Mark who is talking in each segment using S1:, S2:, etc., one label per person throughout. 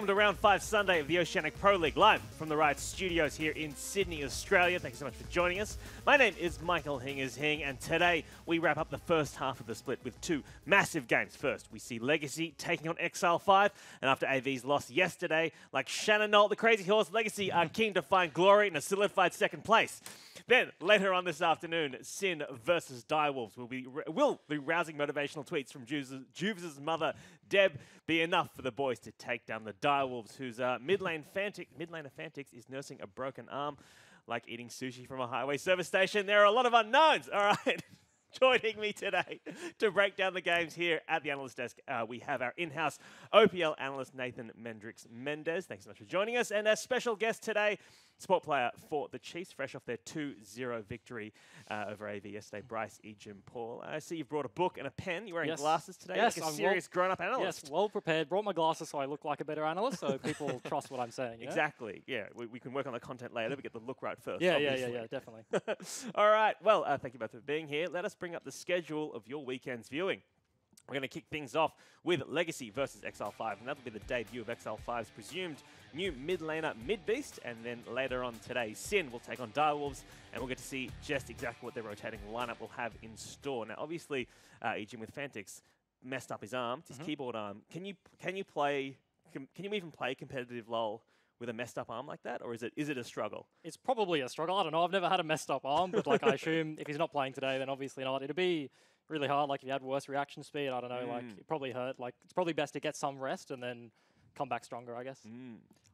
S1: welcome to Round 5 Sunday of the Oceanic Pro League, live from the Riot Studios here in Sydney, Australia. Thank you so much for joining us. My name is Michael Hingers-Hing, and today we wrap up the first half of the split with two massive games. First, we see Legacy taking on Exile5, and after AV's loss yesterday, like Shannon Knoll, the Crazy Horse, Legacy are keen to find glory in a solidified second place. Then, later on this afternoon, Sin versus Direwolves will the rousing motivational tweets from Juves' mother, Deb, be enough for the boys to take down the Direwolves, whose mid-laner Fantix is nursing a broken arm like eating sushi from a highway service station. There are a lot of unknowns, all right? Joining me today to break down the games here at the analyst desk, we have our in-house OPL analyst, Nathan Mendrix-Mendez. Thanks so much for joining us. And our special guest today, support player for the Chiefs, fresh off their 2-0 victory over AV yesterday, Bryce Paul. I see you've brought a book and a pen. You're wearing glasses today,
S2: yes,
S1: like a
S2: I'm
S1: serious grown-up analyst.
S2: Yes, well prepared. Brought my glasses so I look like a better analyst, so people trust what I'm saying. You know?
S1: Exactly. Yeah, we can work on the content later, but get the look right first.
S2: Yeah,
S1: obviously.
S2: definitely.
S1: All right. Well, thank you both for being here. Let us bring up the schedule of your weekend's viewing. We're going to kick things off with Legacy versus Exile5, and that'll be the debut of Exile5's presumed new mid laner Mid-Beast, and then later on today, Sin will take on Direwolves, and we'll get to see just exactly what their rotating lineup will have in store. Now, obviously, Ejim with Fantix messed up his arm, his keyboard arm. Can you even play competitive LoL with a messed up arm like that, or is it a struggle?
S2: It's probably a struggle. I don't know. I've never had a messed up arm, but like I assume if he's not playing today, then obviously not. It'd be really hard. Like if you had worse reaction speed, I don't know. Like it probably hurt. Like it's probably best to get some rest and then come back stronger, I guess.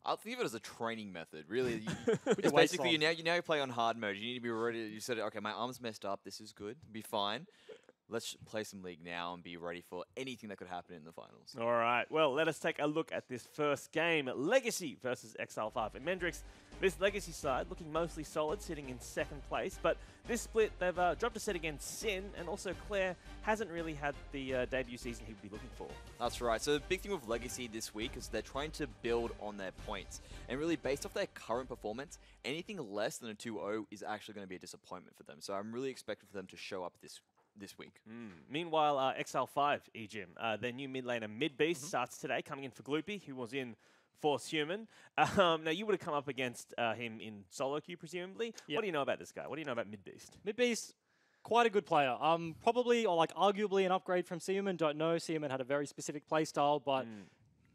S3: I'll think of it as a training method. Really, it's basically you now play on hard mode. You need to be ready. You said, okay, my arm's messed up. This is good. Be fine. Let's play some League now and be ready for anything that could happen in the finals.
S1: All right. Well, let us take a look at this first game. Legacy versus Exile5. And Mendrix, this Legacy side looking mostly solid, sitting in second place. But this split, they've dropped a set against Sin, and also Claire hasn't really had the debut season he would be looking for.
S3: That's right. So the big thing with Legacy this week is they're trying to build on their points. And really, based off their current performance, anything less than a 2-0 is actually going to be a disappointment for them. So I'm really expecting for them to show up this week.
S1: Meanwhile, Exile5, Ejim, their new mid laner Mid-Beast starts today, coming in for Gloopy, who was in Force Human. Now, you would have come up against him in solo queue, presumably. Yep. What do you know about this guy? What do you know about Mid-Beast?
S2: Mid-Beast, quite a good player. Probably, or like arguably an upgrade from Seaman. Don't know. Seaman had a very specific playstyle, but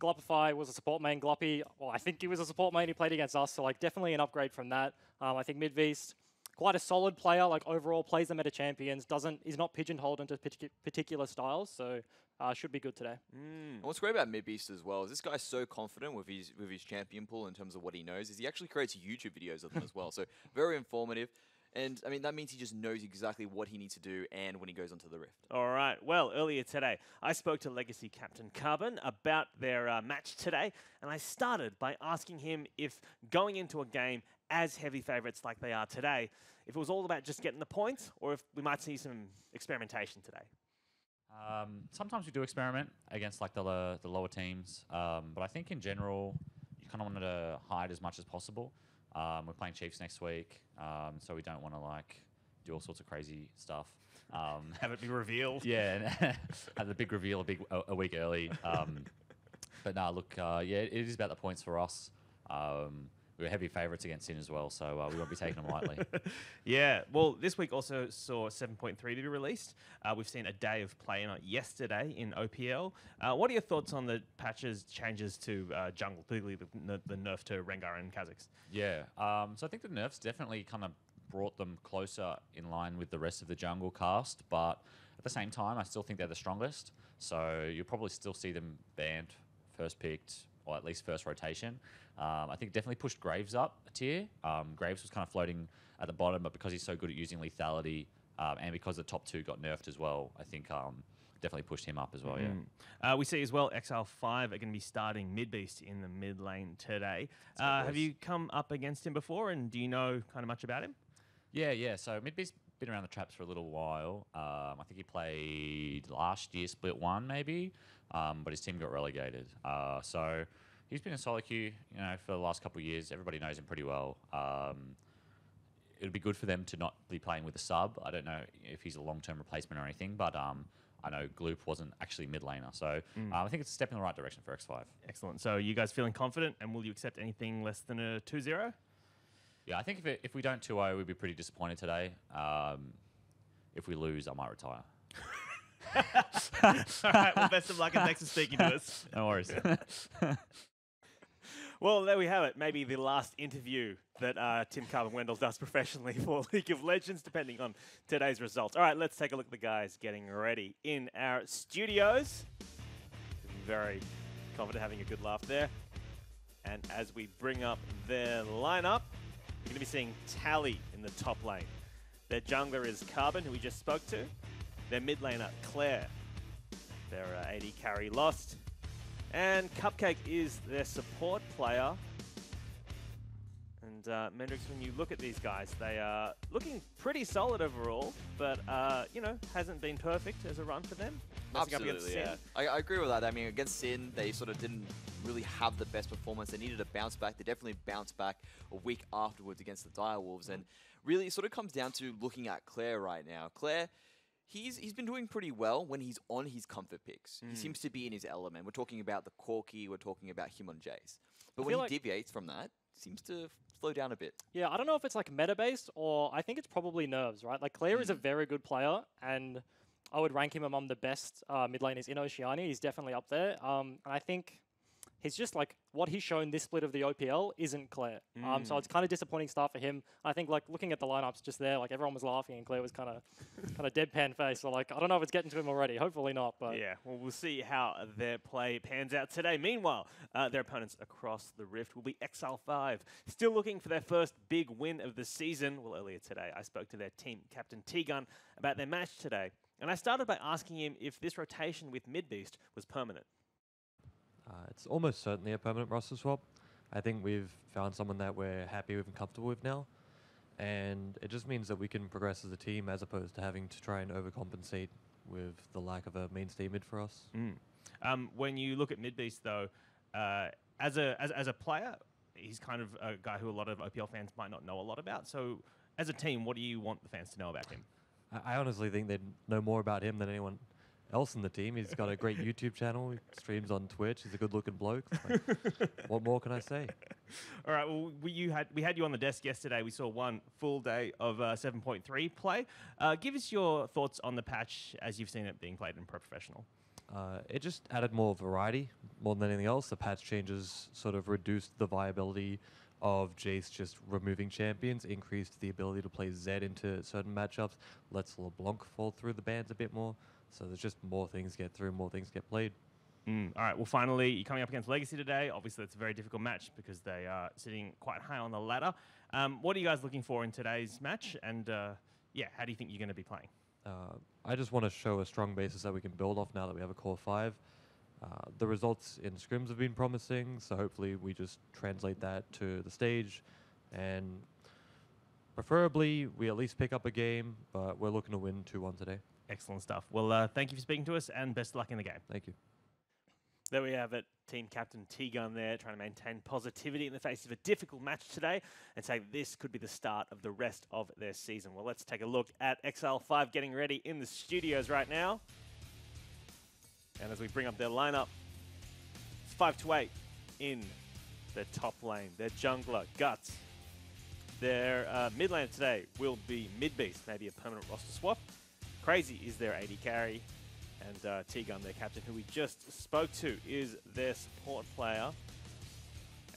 S2: Gloppify was a support main. Gloppy, well, I think he was a support main. He played against us, so like definitely an upgrade from that. I think Mid-Beast, quite a solid player, like overall plays the meta champions, is not pigeonholed into particular styles, so should be good today.
S3: And what's great about Mid-Beast as well is this guy's so confident with his champion pool in terms of what he knows, is he actually creates YouTube videos of them as well, so very informative. And, I mean, that means he just knows exactly what he needs to do and when he goes onto the Rift.
S1: All right. Well, earlier today, I spoke to Legacy Captain Carbon about their match today, and I started by asking him if going into a game as heavy favourites like they are today, if it was all about just getting the points, or if we might see some experimentation today.
S4: Sometimes we do experiment against like the lower teams, but I think in general, you kind of wanted to hide as much as possible. We're playing Chiefs next week, so we don't want to like do all sorts of crazy stuff.
S1: Have it be revealed.
S4: Yeah, and have the big reveal a week early. But no, look, yeah, it is about the points for us. We were heavy favourites against Sin as well, so we won't be taking them lightly.
S1: Yeah, well, this week also saw 7.3 to be released. We've seen a day of play in it yesterday in OPL. What are your thoughts on the changes to jungle, particularly the nerf to Rengar and Kha'Zix?
S4: Yeah, so I think the nerfs definitely kind of brought them closer in line with the rest of the jungle cast, but at the same time, I still think they're the strongest. So you'll probably still see them banned, first picked, or at least first rotation. I think definitely pushed Graves up a tier. Graves was kind of floating at the bottom, but because he's so good at using lethality, and because the top two got nerfed as well, I think definitely pushed him up as well, yeah.
S1: We see as well Exile5 are going to be starting Mid-Beast in the mid lane today. Have you come up against him before, and do you know kind of much about him?
S4: Yeah. So Mid-Beast been around the traps for a little while. I think he played last year, Split 1 maybe, but his team got relegated. So he's been in solo queue, for the last couple of years. Everybody knows him pretty well. It would be good for them to not be playing with a sub. I don't know if he's a long-term replacement or anything, but I know Gloop wasn't actually mid laner. So I think it's a step in the right direction for X5.
S1: Excellent. So you guys feeling confident, and will you accept anything less than a 2-0?
S4: Yeah, I think if we don't 2-0, we'd be pretty disappointed today. If we lose, I might retire.
S1: All right, well, best of luck, and thanks for speaking to us.
S4: No worries.
S1: Well, there we have it. Maybe the last interview that Tim Carbon-Wendell does professionally for League of Legends, depending on today's results. All right, let's take a look at the guys getting ready in our studios. Very confident, having a good laugh there. And as we bring up their lineup, you're going to be seeing Tally in the top lane. Their jungler is Carbon, who we just spoke to. Their mid laner, Claire. Their AD carry, Lost. And Cupcake is their support player. And Mendrix, when you look at these guys, they are looking pretty solid overall, but, you know, hasn't been perfect as a run for them.
S3: Absolutely, yeah. I agree with that. I mean, against Sin, they sort of didn't really have the best performance. They needed a bounce back. They definitely bounced back a week afterwards against the Direwolves. And really, it sort of comes down to looking at Claire right now. Claire, he's been doing pretty well when he's on his comfort picks. He seems to be in his element. We're talking about the Corki. We're talking about him on Jace. But when he deviates from that, seems to slow down a bit.
S2: Yeah, I don't know if it's like meta-based or I think it's probably nerves, right? Like Claire is a very good player and I would rank him among the best mid laners in Oceania. He's definitely up there. And I think he's just like what he's shown this split of the OPL isn't Claire. So it's kind of disappointing start for him. I think like looking at the lineups just there, like everyone was laughing and Claire was kind of deadpan face. So like I don't know if it's getting to him already. Hopefully not. But
S1: yeah, well, we'll see how their play pans out today. Meanwhile, their opponents across the Rift will be Exile5, still looking for their first big win of the season. Well, earlier today, I spoke to their team captain T-Gun about their match today. And I started by asking him if this rotation with Midbeast was permanent.
S5: It's almost certainly a permanent roster swap. I think we've found someone that we're happy with and comfortable with now. And it just means that we can progress as a team as opposed to having to try and overcompensate with the lack of a mainstay mid for us.
S1: When you look at Midbeast, though, as a player, he's kind of a guy who a lot of OPL fans might not know a lot about. So as a team, what do you want the fans to know about him?
S5: I honestly think they'd know more about him than anyone else in the team. He's got a great YouTube channel. He streams on Twitch. He's a good-looking bloke. Like, what more can I say?
S1: All right. Well, we had you on the desk yesterday. We saw one full day of 7.3 play. Give us your thoughts on the patch as you've seen it being played in Pro Professional.
S5: It just added more variety more than anything else. The patch changes sort of reduced the viability of Jace just removing champions, increased the ability to play Zed into certain matchups, lets LeBlanc fall through the bans a bit more. So there's just more things get through, more things get played.
S1: All right, well, finally, you're coming up against Legacy today. Obviously, it's a very difficult match because they are sitting quite high on the ladder. What are you guys looking for in today's match? And, yeah, how do you think you're going to be playing?
S5: I just want to show a strong basis that we can build off now that we have a core 5. The results in scrims have been promising, so hopefully we just translate that to the stage. And preferably, we at least pick up a game, but we're looking to win 2-1 today.
S1: Excellent stuff. Well, thank you for speaking to us, and best of luck in the game.
S5: Thank you.
S1: There we have it. Team captain T-Gun there, trying to maintain positivity in the face of a difficult match today and say this could be the start of the rest of their season. Well, let's take a look at Exile5 getting ready in the studios right now. And as we bring up their lineup, 5-8 in their top lane. Their jungler, Guts. Their mid laner today will be Midbeast, maybe a permanent roster swap. Crazy is their AD carry. And T-Gun, their captain, who we just spoke to, is their support player.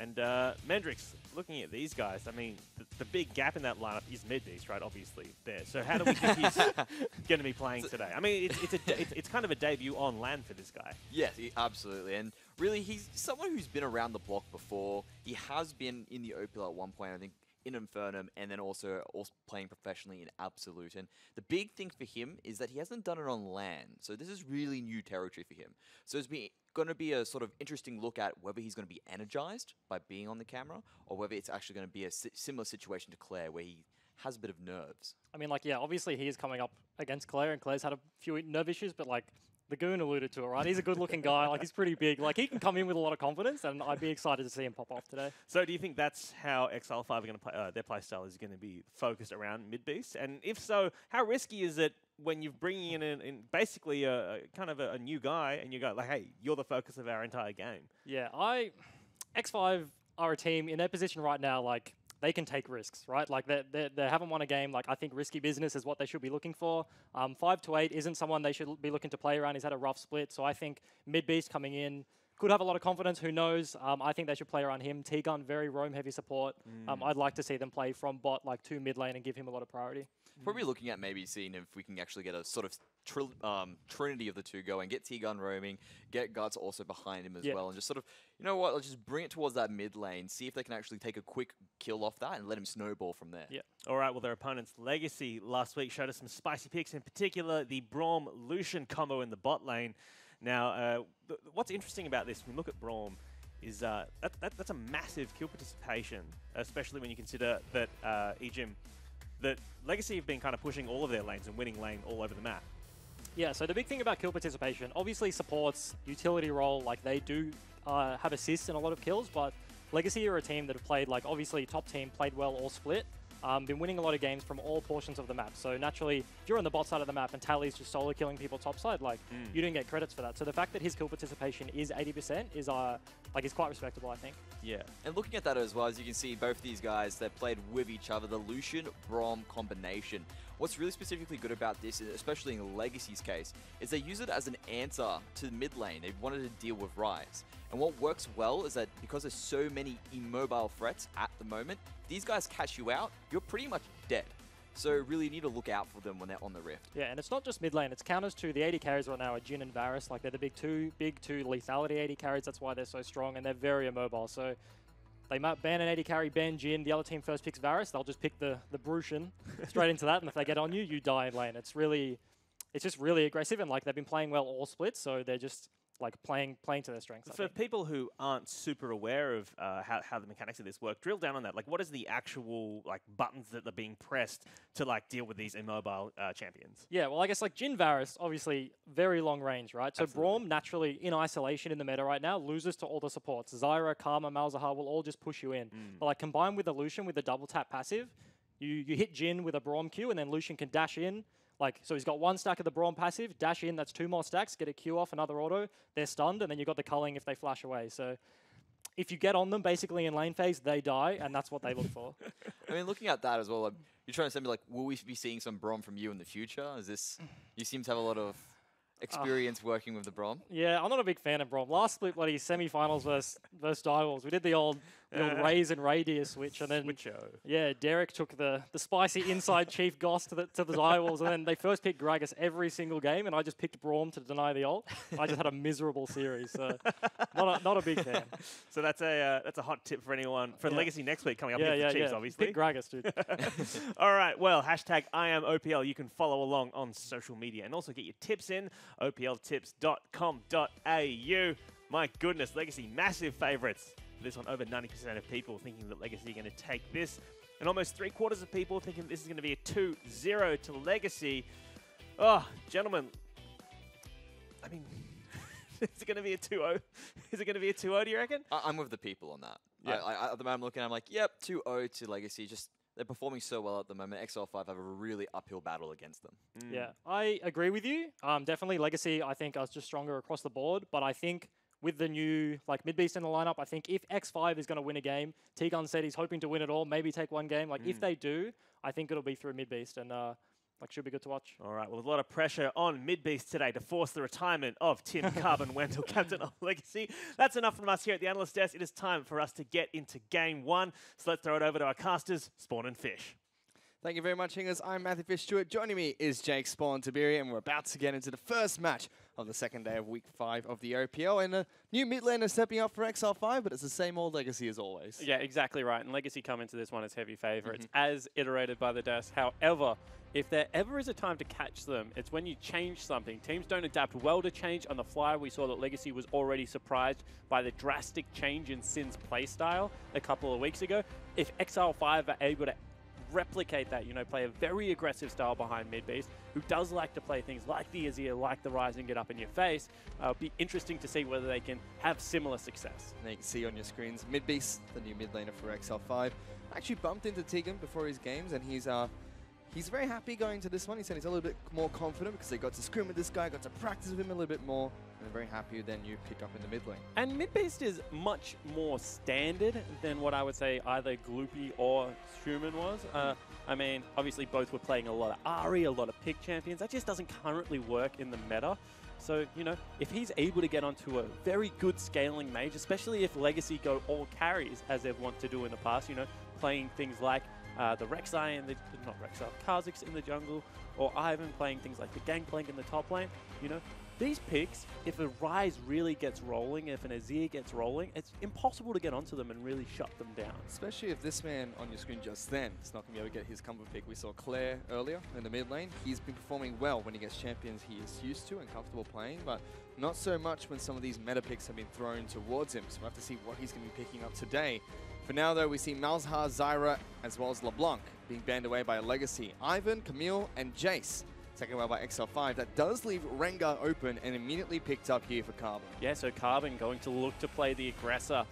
S1: And Mendrix, looking at these guys, I mean, the big gap in that lineup is Midbeast, right? Obviously, there. So how do we think he's going to be playing today? I mean, it's kind of a debut on LAN for this guy.
S3: Yes, absolutely. And really, he's someone who's been around the block before. He has been in the OPL at one point, I think, in Infernum, and then also playing professionally in Absolute. And the big thing for him is that he hasn't done it on LAN. So this is really new territory for him. So it's going to be a sort of interesting look at whether he's going to be energized by being on the camera or whether it's actually going to be a similar situation to Claire where he has a bit of nerves.
S2: I mean, like, yeah, obviously he is coming up against Claire, and Claire's had a few nerve issues, but like, the Goon alluded to it, right? He's a good-looking guy. Like, he's pretty big. Like, he can come in with a lot of confidence, and I'd be excited to see him pop off today.
S1: So do you think that's how Exile5 are going to play? Their playstyle is going to be focused around Midbeast? And if so, how risky is it when you're bringing in basically a kind of a new guy, and you go like, hey, you're the focus of our entire game.
S2: Yeah, X5 are a team in their position right now, like, they can take risks, right? Like, they haven't won a game. Like, I think risky business is what they should be looking for. 5 to 8 isn't someone they should be looking to play around. He's had a rough split, so I think Mid-Beast coming in could have a lot of confidence. Who knows? I think they should play around him. T-Gun, very roam-heavy support. I'd like to see them play from bot, like, to mid lane and give him a lot of priority.
S3: Probably looking at maybe seeing if we can actually get a sort of trinity of the two going, get T-Gun roaming, get Guts also behind him as well, and just sort of, you know what, let's just bring it towards that mid lane, see if they can actually take a quick kill off that and let him snowball from there.
S1: Yeah. All right, well, their opponents, Legacy, last week showed us some spicy picks, in particular the Braum-Lucian combo in the bot lane. Now, what's interesting about this, when we look at Braum, is that's a massive kill participation, especially when you consider that that Legacy have been kind of pushing all of their lanes and winning lane all over the map.
S2: Yeah, so the big thing about kill participation, obviously supports, utility role, like they do have assists in a lot of kills, but Legacy are a team that have played, like obviously top team, played well or split, been winning a lot of games from all portions of the map. So naturally, if you're on the bot side of the map and Tally's just solo killing people top side, like you didn't get credits for that. So the fact that his kill participation is 80% is is quite respectable, I think.
S1: Yeah.
S3: And looking at that as well, as you can see, both these guys, they've played with each other, the Lucian-Braum combination. What's really specifically good about this, especially in Legacy's case, is they use it as an answer to the mid lane. They wanted to deal with Ryze. And what works well is that because there's so many immobile threats at the moment, these guys catch you out, you're pretty much dead. So really need to look out for them when they're on the Rift.
S2: Yeah, and it's not just mid lane, it's counters to the 80 carries right now are Jhin and Varus. Like they're the big two lethality 80 carries, that's why they're so strong, and they're very immobile. So they might ban an 80 carry, ban Jhin, the other team first picks Varus, they'll just pick the Brucian straight into that, and if they get on you, you die in lane. It's just really aggressive, and like they've been playing well all splits, so they're just like playing to their strengths.
S1: For people who aren't super aware of how the mechanics of this work, drill down on that. Like, what is the actual like buttons that are being pressed to like deal with these immobile champions?
S2: Yeah, well, I guess like Jhin Varus, obviously very long range, right? So
S1: Absolutely.
S2: Braum naturally in isolation in the meta right now loses to all the supports. Zyra, Karma, Malzahar will all just push you in. But like combined with the Lucian with the double tap passive, you hit Jhin with a Braum Q, and then Lucian can dash in. Like, so he's got one stack of the Braum passive, dash in, that's 2 more stacks, get a Q off, another auto, they're stunned, and then you've got the culling if they flash away. So if you get on them basically in lane phase, they die, and that's what they look for.
S3: I mean, looking at that as well, you're trying to say, like, will we be seeing some Braum from you in the future? Is this, you seem to have a lot of experience working with the Braum?
S2: Yeah, I'm not a big fan of Braum. Last split, bloody semi-finals versus Direwolves, we did the old Raze and Raydeer switch, and then yeah, Derek took the spicy inside Chief Goss to the Direwolves, and then they first picked Gragas every single game, and I just picked Braum to deny the ult. I just had a miserable series, so not a big fan.
S1: So that's a hot tip for anyone for Legacy next week coming up against the Chiefs, obviously.
S2: Pick Gragas, dude.
S1: All right, well, hashtag #IamOPL. You can follow along on social media and also get your tips in, opltips.com.au. My goodness, Legacy, massive favourites. This one, over 90% of people thinking that Legacy are going to take this, and almost 3/4 of people thinking this is going to be a 2-0 to Legacy. Oh, gentlemen, I mean, is it going to be a 2-0? Is it going to be a 2-0, do you reckon?
S3: I'm with the people on that.
S1: Yeah.
S3: At the moment, I'm looking, I'm like, yep, 2-0 to Legacy. Just they're performing so well at the moment. Exile5 have a really uphill battle against them.
S2: Yeah, I agree with you. Definitely Legacy, I think, are just stronger across the board, but I think with the new Mid-Beast in the lineup, I think if X5 is going to win a game, T-Gun said he's hoping to win it all, maybe take one game. Like if they do, I think it'll be through Mid-Beast, and should be good to watch.
S1: All right, well, there's a lot of pressure on Mid-Beast today to force the retirement of Tim Carbon Wendell, captain of Legacy. That's enough from us here at the Analyst Desk. It is time for us to get into Game 1. So let's throw it over to our casters, Spawn and Fish.
S6: Thank you very much, Hingers. I'm Matthew Fish Stewart. Joining me is Jake Spawn Tiberi, and we're about to get into the first match of the second day of Week 5 of the OPL. And a new mid laner stepping up for Exile5, but it's the same old Legacy as always.
S7: Yeah, exactly right. And Legacy come into this one as heavy favourites, as iterated by the desk. However, if there ever is a time to catch them, it's when you change something. Teams don't adapt well to change on the fly. We saw that Legacy was already surprised by the drastic change in Sin's playstyle a couple of weeks ago. If Exile5 are able to replicate that, play a very aggressive style behind Mid-Beast, who does like to play things like the Azir, like the Ryze and get up in your face. It'll be interesting to see whether they can have similar success.
S6: Now you can see on your screens, Mid-Beast, the new mid laner for Exile5, actually bumped into Tegan before his games, and he's he's very happy going to this one. He said he's a little bit more confident because they got to scrim with this guy, got to practice with him a little bit more. And they're very happy then you pick up in the mid lane.
S7: And mid-beast is much more standard than what I would say either Gloopy or Schumann was. I mean, obviously both were playing a lot of Ari, a lot of pick champions. That just doesn't currently work in the meta. So, you know, if he's able to get onto a very good scaling mage, especially if Legacy go all carries, as they've wanted to do in the past, you know, playing things like the Rek'Sai and not Rek'Sai, Kha'Zix in the jungle, or Ivan playing things like the Gangplank in the top lane, you know, these picks, if a Ryze really gets rolling, if an Azir gets rolling, it's impossible to get onto them and really shut them down.
S6: Especially if this man on your screen just then is not going to be able to get his comfort pick. We saw Claire earlier in the mid lane. He's been performing well when he gets champions he is used to and comfortable playing, but not so much when some of these meta picks have been thrown towards him. So we'll have to see what he's going to be picking up today. For now, though, we see Malzahar, Zyra, as well as LeBlanc being banned away by Legacy. Ivan, Camille, and Jace taken away by Exile5. That does leave Rengar open and immediately picked up here for Carbon.
S7: Yeah, so Carbon going to look to play the aggressor.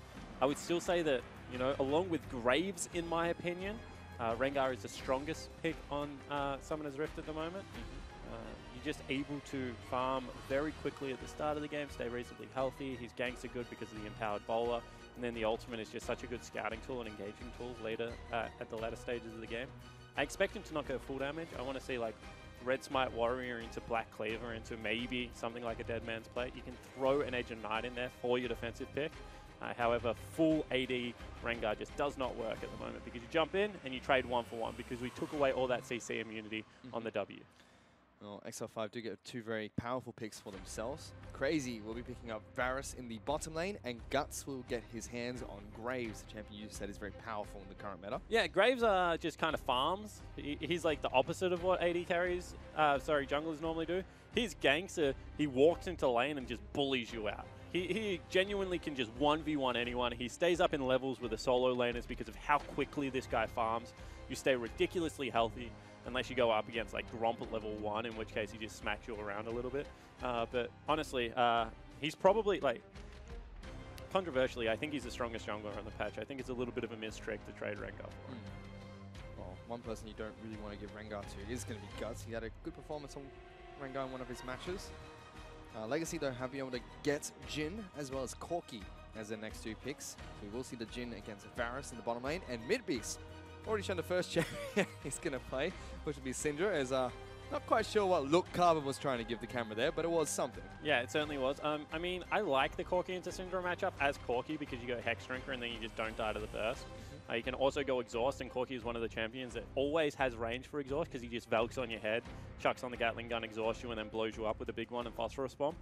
S7: I would still say that, you know, along with Graves, in my opinion, Rengar is the strongest pick on Summoner's Rift at the moment. You're just able to farm very quickly at the start of the game, stay reasonably healthy. His ganks are good because of the empowered bowler. And then the ultimate is just such a good scouting tool and engaging tool later at the latter stages of the game. I expect him to not go full damage. I want to see like Red Smite Warrior into Black Cleaver into maybe something like a Dead Man's Plate. You can throw an Edge of Night in there for your defensive pick. However, full AD Rengar just does not work at the moment because you jump in and you trade 1-for-1 because we took away all that CC immunity on the W.
S6: Well, Exile5 do get two very powerful picks for themselves. Crazy will be picking up Varus in the bottom lane, and Guts will get his hands on Graves, the champion you said is very powerful in the current meta.
S7: Yeah, Graves just kind of farms. He's like the opposite of what AD carries, junglers normally do. His ganks are, he walks into lane and just bullies you out. He genuinely can just 1v1 anyone. He stays up in levels with the solo laners because of how quickly this guy farms. You stay ridiculously healthy. Unless you go up against like Gromp at level 1, in which case he just smacks you around a little bit. But honestly, he's probably, like, controversially, I think he's the strongest jungler on the patch. I think it's a little bit of a mistrick to trade Rengar for.
S6: Well, one person you don't really want to give Rengar to is going to be Guts. He had a good performance on Rengar in one of his matches. Legacy, though, have been able to get Jhin as well as Corki as their next two picks. So we will see the Jhin against Varus in the bottom lane, and mid-beast already shown the first champion he's going to play, which will be Syndra, as not quite sure what look Carbon was trying to give the camera there, but it was something.
S7: Yeah, it certainly was. I mean, I like the Corki into Syndra matchup as Corki because you go Hex Drinker and then you just don't die to the burst. You can also go Exhaust, and Corki is one of the champions that always has range for Exhaust because he just Valks on your head, chucks on the Gatling gun, exhausts you, and then blows you up with a big one and Phosphorus Bomb.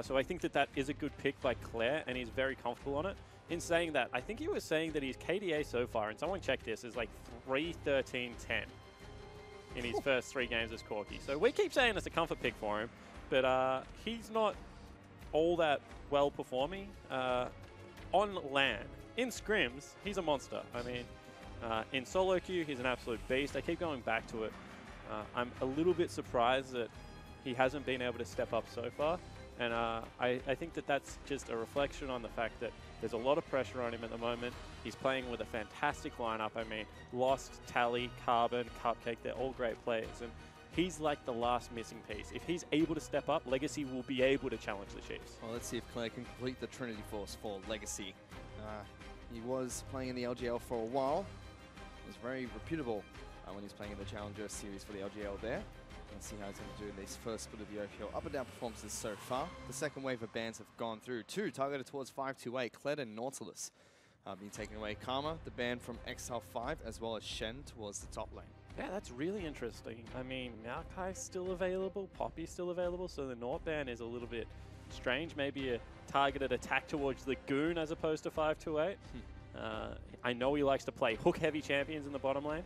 S7: So I think that is a good pick by Claire, and he's very comfortable on it. In saying that, I think he was saying that his KDA so far, and someone checked this, is like 3-13-10 in his first 3 games as Corki. So we keep saying it's a comfort pick for him, but he's not all that well performing on LAN. In scrims, he's a monster. I mean, in solo queue, he's an absolute beast. I keep going back to it. I'm a little bit surprised that he hasn't been able to step up so far. And I think that that's just a reflection on the fact that there's a lot of pressure on him at the moment. He's playing with a fantastic lineup. I mean, Lost, Tally, Carbon, Cupcake, they're all great players. And he's like the last missing piece. If he's able to step up, Legacy will be able to challenge the Chiefs.
S6: Well, let's see if Claire can complete the Trinity Force for Legacy. He was playing in the LGL for a while. He was very reputable when he was playing in the Challenger series for the LGL there. Let's see how he's going to do in this first split of the OPL. Up and down performances so far. The second wave of bans have gone through. 2 targeted towards 528. Kled and Nautilus being taken away. Karma, the ban from Exile5, as well as Shen towards the top lane.
S7: Yeah, that's really interesting. I mean, Maokai's still available, Poppy's still available, so the Nort ban is a little bit strange. Maybe a targeted attack towards the Goon as opposed to 528. I know he likes to play hook-heavy champions in the bottom lane.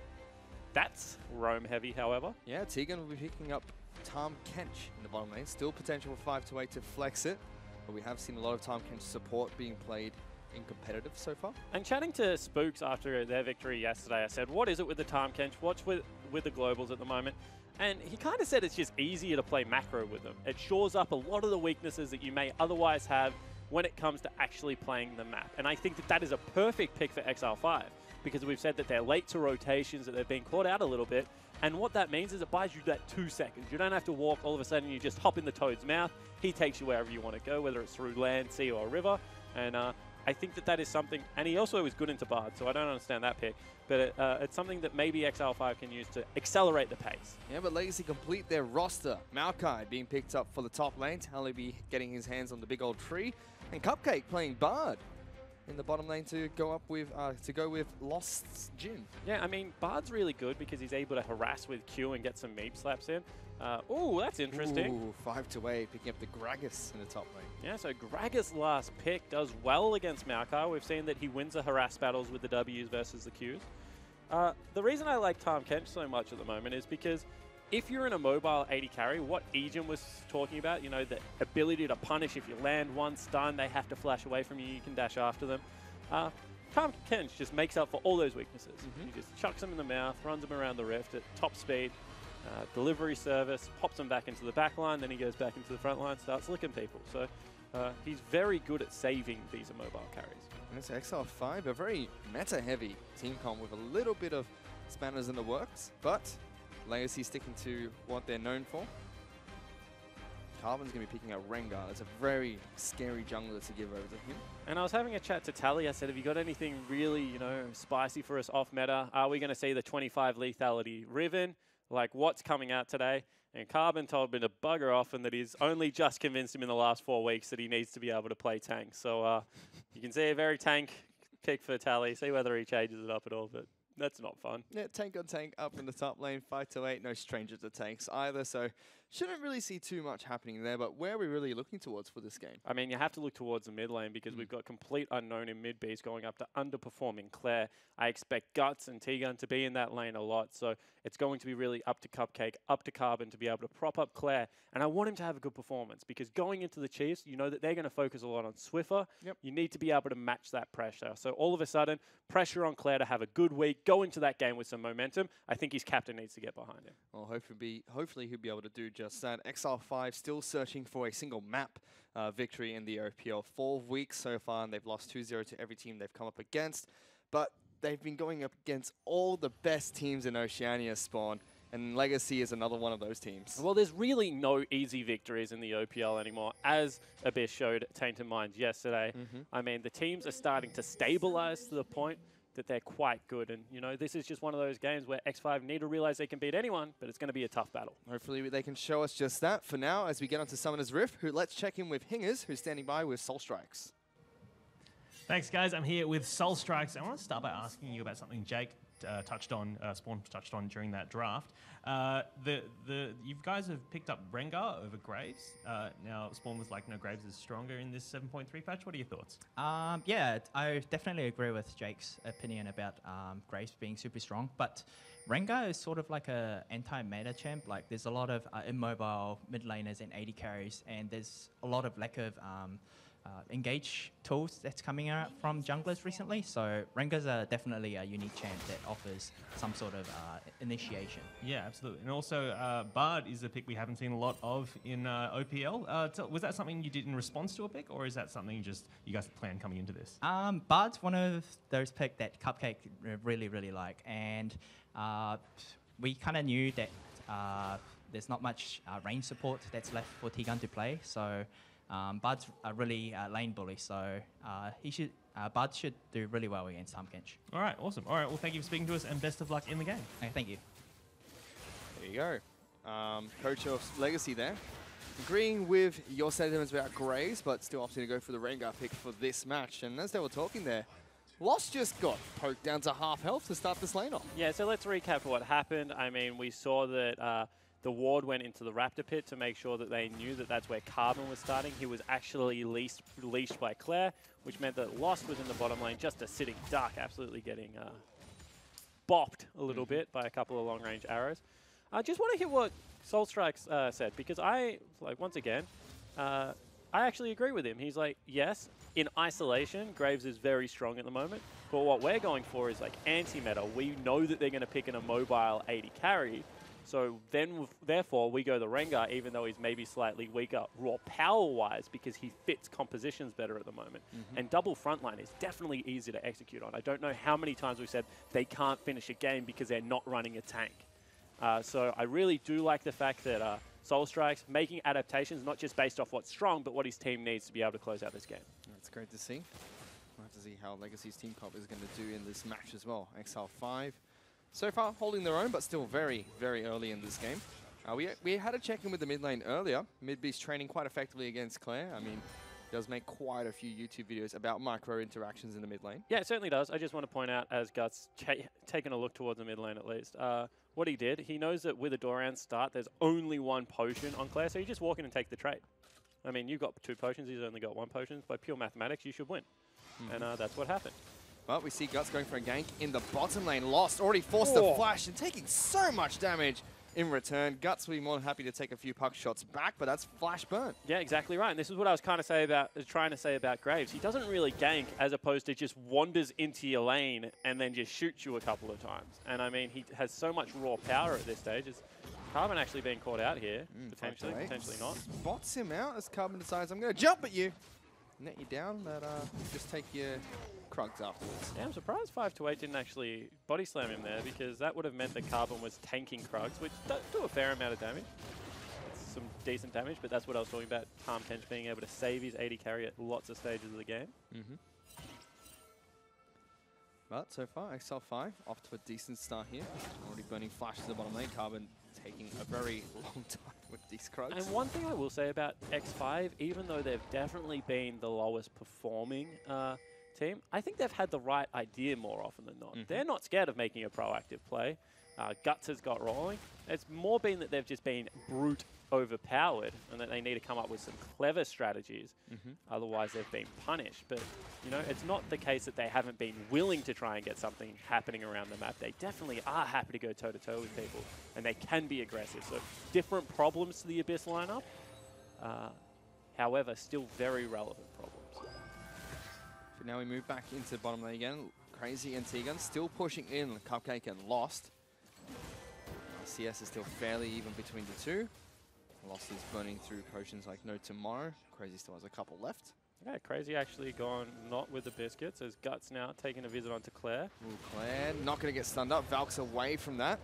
S7: That's roam-heavy, however.
S6: Yeah, Tegan will be picking up Tahm Kench in the bottom lane. Still potential for 528 to flex it, but we have seen a lot of Tahm Kench support being played in competitive so far.
S7: And chatting to Spooks after their victory yesterday, I said, what is it with the Tahm Kench? What's with the globals at the moment? And he kind of said it's just easier to play macro with them. It shores up a lot of the weaknesses that you may otherwise have when it comes to actually playing the map. And I think that is a perfect pick for Exile5, because we've said that they're late to rotations, that they've been caught out a little bit. And what that means is it buys you that 2 seconds. You don't have to walk. All of a sudden, you just hop in the Toad's mouth. He takes you wherever you want to go, whether it's through land, sea, or river. And I think that is something, and he also is good into Bard, so I don't understand that pick. But it's something that maybe Exile5 can use to accelerate the pace.
S6: Yeah, but Legacy complete their roster. Maokai being picked up for the top lane. Tally be getting his hands on the big old tree. And Cupcake playing Bard in the bottom lane to go with Lost's Jin.
S7: Yeah, I mean, Bard's really good because he's able to harass with Q and get some meep slaps in. Oh, that's interesting.
S6: Ooh, 5-8, picking up the Gragas in the top lane.
S7: Yeah, so Gragas' last pick does well against Maokai. We've seen that he wins the harass battles with the Ws versus the Qs. The reason I like Tahm Kench so much at the moment is because if you're in a mobile 80 carry, what Ejin was talking about, you know, the ability to punish if you land one stun, they have to flash away from you, you can dash after them. Tahm Kench just makes up for all those weaknesses. He just chucks them in the mouth, runs them around the rift at top speed, delivery service, pops them back into the back line, then he goes back into the front line, starts licking people. So he's very good at saving these mobile carries.
S6: And it's Exile5, a very meta-heavy team comp with a little bit of spanners in the works, but Legacy sticking to what they're known for. Carbon's going to be picking up Rengar. That's a very scary jungler to give over to him.
S7: And I was having a chat to Tally. I said, have you got anything really, you know, spicy for us off meta? Are we going to see the 25 lethality Riven? Like, what's coming out today? And Carbon told me to bugger off and that he's only just convinced him in the last 4 weeks that he needs to be able to play tank. So you can see a very tank pick for Tally. See whether he changes it up at all, but that's not fun.
S6: Yeah, tank on tank up in the top lane, 5-8, no stranger to tanks either, so shouldn't really see too much happening there, but where are we really looking towards for this game?
S7: I mean, you have to look towards the mid lane because we've got complete unknown in mid Bs going up to underperforming Claire. I expect Guts and T-Gun to be in that lane a lot, so it's going to be really up to Cupcake, up to Carbon to be able to prop up Claire, and I want him to have a good performance because going into the Chiefs, you know that they're going to focus a lot on Swiffer.
S6: Yep.
S7: You need to be able to match that pressure. So all of a sudden, pressure on Claire to have a good week, go into that game with some momentum. I think his captain needs to get behind him.
S6: Well, hopefully he'll be able to do just that. Exile5 still searching for a single map victory in the OPL. 4 weeks so far, and they've lost 2-0 to every team they've come up against. But they've been going up against all the best teams in Oceania, Spawn, and Legacy is another one of those teams.
S7: Well, there's really no easy victories in the OPL anymore, as Abyss showed at Tainted Minds yesterday. I mean, the teams are starting to stabilize to the point that they're quite good. And, you know, this is just one of those games where X5 need to realize they can beat anyone, but it's going to be a tough battle.
S6: Hopefully they can show us just that. For now, as we get onto Summoner's Rift, let's check in with Hingers, who's standing by with Soul Strikes.
S8: Thanks, guys. I'm here with Soul Strikes. I want to start by asking you about something Jake touched on, Spawn touched on during that draft. You guys have picked up Rengar over Graves. Now, Spawn was like, no, Graves is stronger in this 7.3 patch. What are your thoughts?
S9: Yeah, I definitely agree with Jake's opinion about Graves being super strong, but Rengar is sort of like a anti-meta champ. Like, there's a lot of immobile mid laners and 80 carries, and there's a lot of lack of engage tools that's coming out from junglers recently. So Rengar's definitely a unique champ that offers some sort of initiation.
S8: Yeah, absolutely. And also, Bard is a pick we haven't seen a lot of in OPL. Was that something you did in response to a pick, or is that something just you guys planned coming into this?
S9: Bard's one of those picks that Cupcake really, really like. And we kind of knew that there's not much range support that's left for T-Gun to play. So Bud's a really lane bully, so Bud should do really well against Tahm Kench.
S8: All right, awesome. All right, well, thank you for speaking to us, and best of luck in the game.
S9: Okay, thank you.
S6: There you go. Coach of Legacy there. Agreeing with your sentiments about Graves, but still opting to go for the Rengar pick for this match. And as they were talking there, Lost just got poked down to half health to start this lane off.
S7: Yeah, so let's recap what happened. I mean, we saw that the ward went into the Raptor pit to make sure that they knew that that's where Carbon was starting. He was actually leashed by Claire, which meant that Lost was in the bottom lane, just a sitting duck, absolutely getting bopped a little bit by a couple of long-range arrows. I just want to hear what Soul Strikes said, because once again, I actually agree with him. He's like, yes, in isolation, Graves is very strong at the moment, but what we're going for is like anti-meta. We know that they're going to pick in a mobile 80 carry, so then, therefore, we go the Rengar, even though he's maybe slightly weaker raw power-wise, because he fits compositions better at the moment. And double frontline is definitely easy to execute on. I don't know how many times we've said they can't finish a game because they're not running a tank. So I really do like the fact that Soul Strike's making adaptations, not just based off what's strong, but what his team needs to be able to close out this game.
S6: That's great to see. We'll have to see how Legacy's team comp is going to do in this match as well. Exile5 so far holding their own, but still very, very early in this game. We had a check-in with the mid lane earlier. Midbeast training quite effectively against Claire. I mean, does make quite a few YouTube videos about micro interactions in the mid lane.
S7: Yeah, it certainly does. I just want to point out, as Guts taking a look towards the mid lane at least, what he did, he knows that with a Doran start, there's only one potion on Claire, so you just walk in and take the trade. I mean, you've got 2 potions, he's only got 1 potion. By pure mathematics, you should win. And that's what happened.
S6: Well, we see Guts going for a gank in the bottom lane. Lost, already forced the flash and taking so much damage in return. Guts will be more than happy to take a few puck shots back, but that's flash burn.
S7: Yeah, exactly right. And this is what I was trying to say about Graves. He doesn't really gank as opposed to just wanders into your lane and then just shoots you a couple of times. And I mean, he has so much raw power at this stage. It's Carbon actually being caught out here, potentially not.
S6: Spots him out as Carbon decides, I'm going to jump at you. Net you down, but just take your Krugs afterwards.
S7: Yeah, I'm surprised 5-8 didn't actually body slam him there, because that would have meant that Carbon was tanking Krugs, which do a fair amount of damage. It's some decent damage, but that's what I was talking about. Palm Tench being able to save his 80 carry at lots of stages of the game.
S6: But so far, Exile5 off to a decent start here. Already burning flashes in the bottom lane. Carbon taking a very long time with these Krugs.
S7: And one thing I will say about X5, even though they've definitely been the lowest performing team, I think they've had the right idea more often than not. They're not scared of making a proactive play. Guts has got rolling. It's more been that they've just been brute overpowered and that they need to come up with some clever strategies. Otherwise, they've been punished. But, you know, it's not the case that they haven't been willing to try and get something happening around the map. They definitely are happy to go toe-to-toe with people, and they can be aggressive. So different problems to the Abyss lineup, however, still very relevant problems.
S6: So now we move back into bottom lane again. Crazy and Tegan still pushing in. Cupcake and Lost. CS is still fairly even between the two. Lost is burning through potions like no tomorrow. Crazy still has a couple left.
S7: Yeah, Crazy actually gone not with the biscuits, as Guts now taking a visit onto Claire.
S6: Ooh, Claire not going to get stunned up. Valk's away from that.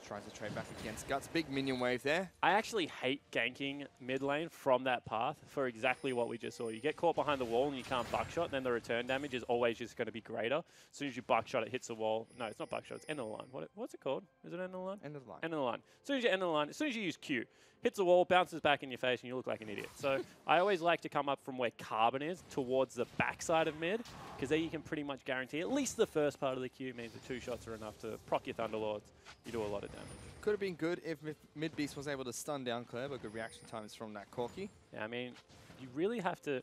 S6: Tries to trade back against Guts. Big minion wave there.
S7: I actually hate ganking mid lane from that path for exactly what we just saw. You get caught behind the wall and you can't buckshot, then the return damage is always just going to be greater. As soon as you buckshot, it hits the wall. No, it's not buckshot, it's end of the line. What's it called? Is it end of the line?
S6: End of the line.
S7: End of the line. As soon as you end of the line, as soon as you use Q, hits the wall, bounces back in your face, and you look like an idiot. So I always like to come up from where Carbon is towards the backside of mid, because there you can pretty much guarantee at least the first part of the Q means that 2 shots are enough to proc your Thunderlords. You do a lot of damage.
S6: Could have been good if Midbeast was able to stun down Claire, but good reaction times from that Corki.
S7: Yeah, I mean, you really have to,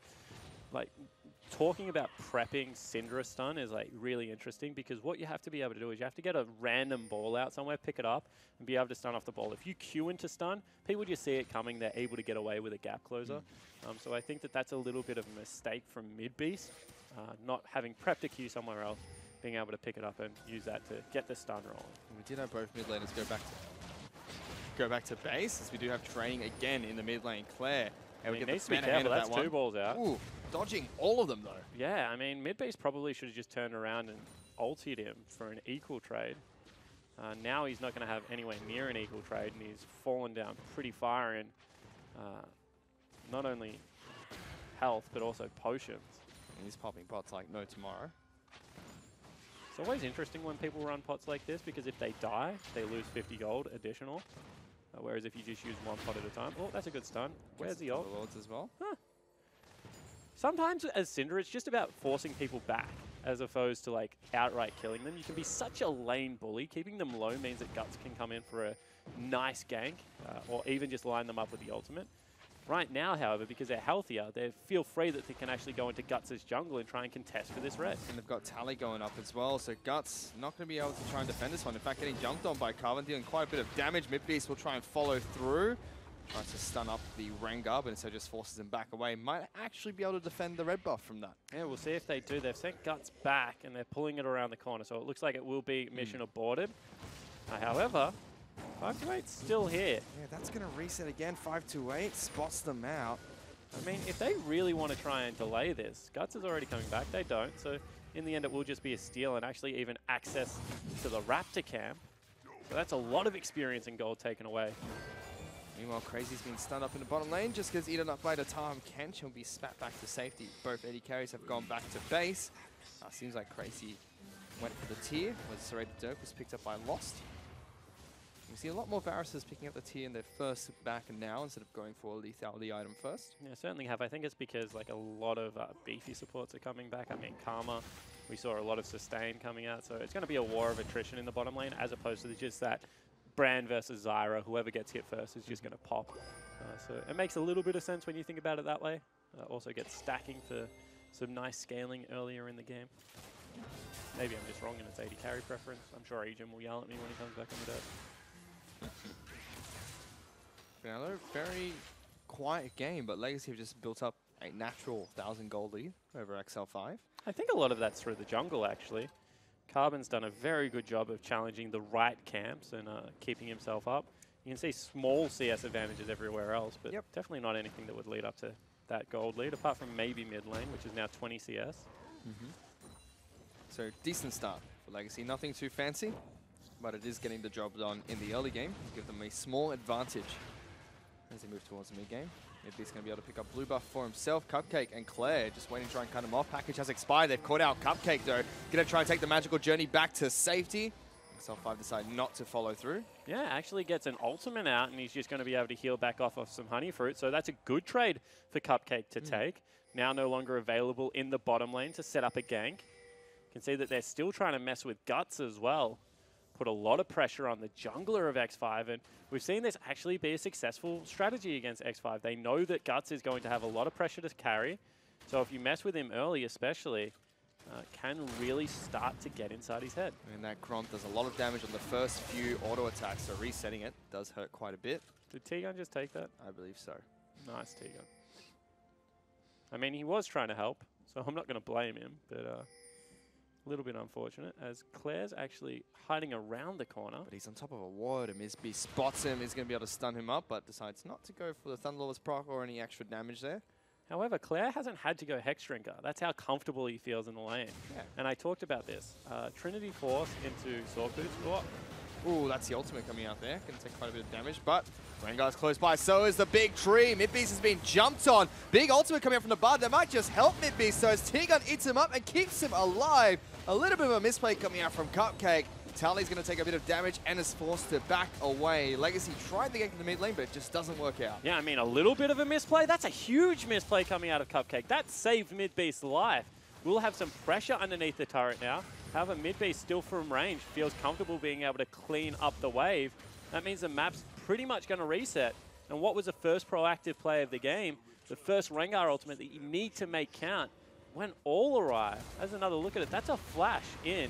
S7: like, talking about prepping Syndra stun is, like, really interesting, because what you have to be able to do is you have to get a random ball out somewhere, pick it up, and be able to stun off the ball. If you queue into stun, people just see it coming, they're able to get away with a gap closer. So I think that that's a little bit of a mistake from Midbeast, not having prepped a queue somewhere else, being able to pick it up and use that to get the stun rolling.
S6: We did have both mid laners go back to base, as we do have training again in the mid lane. Claire,
S7: I mean, needs to be careful, that's 2 balls out.
S6: Ooh, dodging all of them though.
S7: Yeah, I mean, Midbeast probably should have just turned around and ultied him for an equal trade. Now he's not going to have anywhere near an equal trade, and he's fallen down pretty far in not only health, but also potions.
S6: And he's popping pots like no tomorrow.
S7: It's always interesting when people run pots like this, because if they die, they lose 50 gold additional. Whereas if you just use 1 pot at a time, oh, that's a good stun. Where's the ult?
S6: Lords as well.
S7: Huh. Sometimes as Syndra, it's just about forcing people back, as opposed to like outright killing them. You can be such a lane bully. Keeping them low means that Guts can come in for a nice gank, or even just line them up with the ultimate. Right now, however, because they're healthier, they feel free that they can actually go into Guts' jungle and try and contest for this red.
S6: And they've got Tally going up as well, so Guts not going to be able to try and defend this one. In fact, getting jumped on by Carbon, dealing quite a bit of damage. Midbeast will try and follow through. Tries to stun up the Rengar, but instead just forces him back away. Might actually be able to defend the red buff from that.
S7: Yeah, we'll see if they do. They've sent Guts back, and they're pulling it around the corner, so it looks like it will be mission aborted. However, 5-8's still here.
S6: Yeah, that's going to reset again. 5-8 spots them out.
S7: I mean, if they really want to try and delay this, Guts is already coming back. They don't. So in the end, it will just be a steal and actually even access to the Raptor camp. So that's a lot of experience and gold taken away.
S6: Meanwhile, Crazy's been stunned up in the bottom lane. Just gets eaten up by the Tahm Kench. He'll be spat back to safety. Both AD carries have gone back to base. Seems like Crazy went for the tier, where Serrated Dirk was picked up by Lost. We see a lot more Varus's picking up the tier in their first back now instead of going for a lethality item first.
S7: Yeah, certainly have. I think it's because like a lot of beefy supports are coming back. I mean, Karma, we saw a lot of sustain coming out, so it's going to be a war of attrition in the bottom lane as opposed to just that Brand versus Zyra. Whoever gets hit first is just going to pop. So it makes a little bit of sense when you think about it that way. Also gets stacking for some nice scaling earlier in the game. Maybe I'm just wrong and it's 80 carry preference. I'm sure Agent will yell at me when he comes back on the deck.
S6: Another very quiet game, but Legacy have just built up a natural 1,000 gold lead over Exile5.
S7: I think a lot of that's through the jungle, actually. Carbon's done a very good job of challenging the right camps and keeping himself up. You can see small CS advantages everywhere else, but definitely not anything that would lead up to that gold lead, apart from maybe mid lane, which is now 20 CS.
S6: So decent start for Legacy. Nothing too fancy, but it is getting the job done in the early game. Give them a small advantage as they move towards the mid game. Midbeast's going to be able to pick up blue buff for himself. Cupcake and Claire just waiting to try and cut him off. Package has expired. They've caught out Cupcake though. Going to try and take the magical journey back to safety. Exile5 decide not to follow through.
S7: Yeah, actually gets an ultimate out and he's just going to be able to heal back off of some honey fruit. So that's a good trade for Cupcake to take. Now no longer available in the bottom lane to set up a gank. You can see that they're still trying to mess with Guts as well. Put a lot of pressure on the jungler of X5, and we've seen this actually be a successful strategy against X5. They know that Guts is going to have a lot of pressure to carry, so if you mess with him early especially, can really start to get inside his head.
S6: And that Gromp does a lot of damage on the first few auto attacks, so resetting it does hurt quite a bit.
S7: Did T-Gun just take that?
S6: I believe so.
S7: Nice T-Gun. I mean, he was trying to help, so I'm not going to blame him, but a little bit unfortunate, as Claire's actually hiding around the corner.
S6: But he's on top of a ward, and Misby spots him, is going to be able to stun him up, but decides not to go for the Thunderlord's proc or any extra damage there.
S7: However, Claire hasn't had to go Hex Drinker. That's how comfortable he feels in the lane.
S6: Yeah.
S7: And I talked about this. Trinity Force into Sword Boots.
S6: Ooh, that's the ultimate coming out there. Going to take quite a bit of damage, but Rengar's close by. So is the big tree. Midbeast has been jumped on. Big ultimate coming out from the bud. That might just help Midbeast. So as T-Gun eats him up and keeps him alive. A little bit of a misplay coming out from Cupcake. Tally's going to take a bit of damage and is forced to back away. Legacy tried to get into the mid lane, but it just doesn't work out.
S7: Yeah, I mean, a little bit of a misplay. That's a huge misplay coming out of Cupcake. That saved Midbeast's life. We'll have some pressure underneath the turret now. However, Midbeast still from range feels comfortable being able to clean up the wave. That means the map's pretty much going to reset. And what was the first proactive play of the game, the first Rengar ultimate that you need to make count, went all awry. As another look at it, that's a flash in.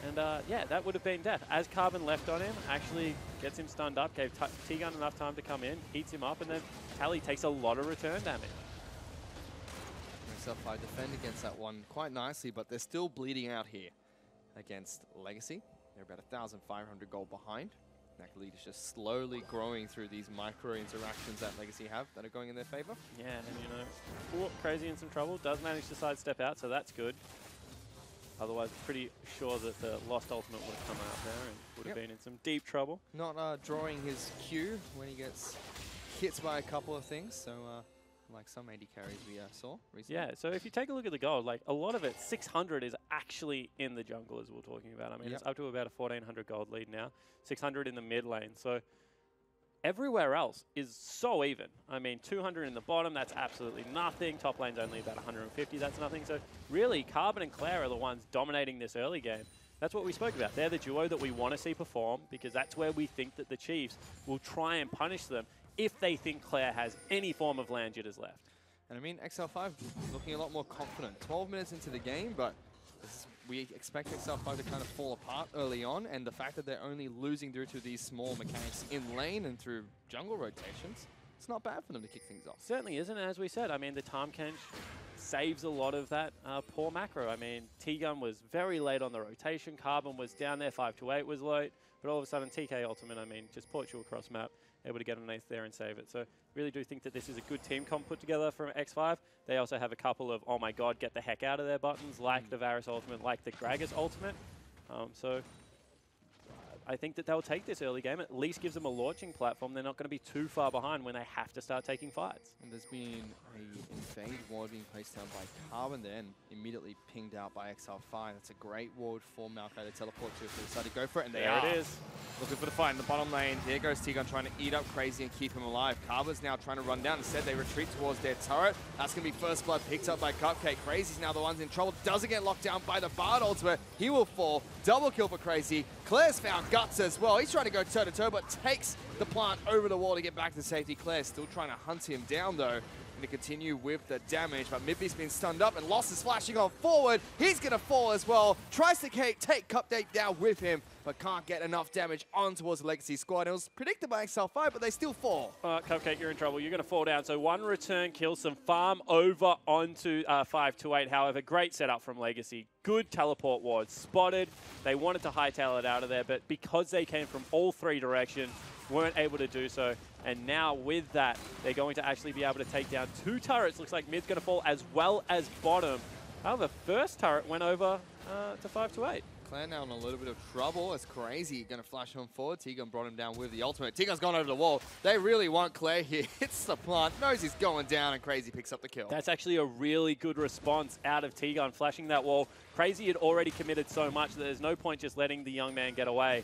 S7: And yeah, that would have been death. As Carbon left on him, actually gets him stunned up, gave T-Gun enough time to come in, heats him up, and then Tally takes a lot of return damage.
S6: Exile5 defend against that one quite nicely, but they're still bleeding out here against Legacy. They're about 1,500 gold behind. That lead is just slowly growing through these micro interactions that Legacy have that are going in their favor.
S7: Yeah, and you know, Crazy in some trouble, does manage to sidestep out, so that's good. Otherwise, pretty sure that the Lost Ultimate would have come out there and would have been in some deep trouble.
S6: Not drawing his Q when he gets hit by a couple of things, so like some AD carries we saw recently.
S7: Yeah, so if you take a look at the gold, like a lot of it, 600 is actually in the jungle as we're talking about. I mean, it's up to about a 1,400 gold lead now, 600 in the mid lane. So everywhere else is so even. I mean, 200 in the bottom, that's absolutely nothing. Top lane's only about 150, that's nothing. So really, Carbon and Claire are the ones dominating this early game. That's what we spoke about. They're the duo that we want to see perform because that's where we think that the Chiefs will try and punish them if they think Claire has any form of land jitters left.
S6: And I mean, Exile5 looking a lot more confident. 12 minutes into the game, but we expect Exile5 to kind of fall apart early on, and the fact that they're only losing due to these small mechanics in lane and through jungle rotations, it's not bad for them to kick things off.
S7: Certainly isn't, as we said. I mean, the Tahm Kench saves a lot of that poor macro. I mean, T-Gun was very late on the rotation. Carbon was down there, 5 to 8 was late, but all of a sudden TK Ultimate, I mean, just Portugal cross map, able to get an ace there and save it. So really do think that this is a good team comp put together from X5. They also have a couple of, oh my god, get the heck out of their buttons, like the Varus ultimate, like the Gragas ultimate. So I think that they'll take this early game. At least gives them a launching platform. They're not going to be too far behind when they have to start taking fights.
S6: And there's been a invade ward being placed down by Carbon, then immediately pinged out by Exile5. That's a great ward for Maokai to teleport to if they decide to go for it. And they
S7: There
S6: are.
S7: it is.
S6: Looking for the fight in the bottom lane. Here goes T-Gun trying to eat up Crazy and keep him alive. Carbon's now trying to run down. Instead, they retreat towards their turret. That's going to be first blood picked up by Cupcake. Crazy's now the one's in trouble. Doesn't get locked down by the Bard ultimate. He will fall. Double kill for Crazy. Claire's found Guts as well. He's trying to go toe-to-toe, but takes the plant over the wall to get back to safety. Claire still trying to hunt him down, though. To continue with the damage, but Midbeast's been stunned up and Lost is flashing on forward. He's going to fall as well. Tries to take Cupcake down with him, but can't get enough damage on towards the Legacy squad. It was predicted by Exile5, but they still fall.
S7: Cupcake, you're in trouble. You're going to fall down. So one return kill, some farm over onto 528. However, great setup from Legacy. Good teleport ward spotted. They wanted to hightail it out of there, but because they came from all three directions, weren't able to do so. And now with that, they're going to actually be able to take down two turrets. Looks like mid's going to fall as well as bottom. However, first turret went over to 528.
S6: Claire now in a little bit of trouble. It's Crazy going to flash him forward. T-Gun brought him down with the ultimate. T-Gun's gone over the wall. They really want Claire here. Hits the plant, knows he's going down, and Crazy picks up the kill.
S7: That's actually a really good response out of T-Gun, flashing that wall. Crazy had already committed so much that there's no point just letting the young man get away.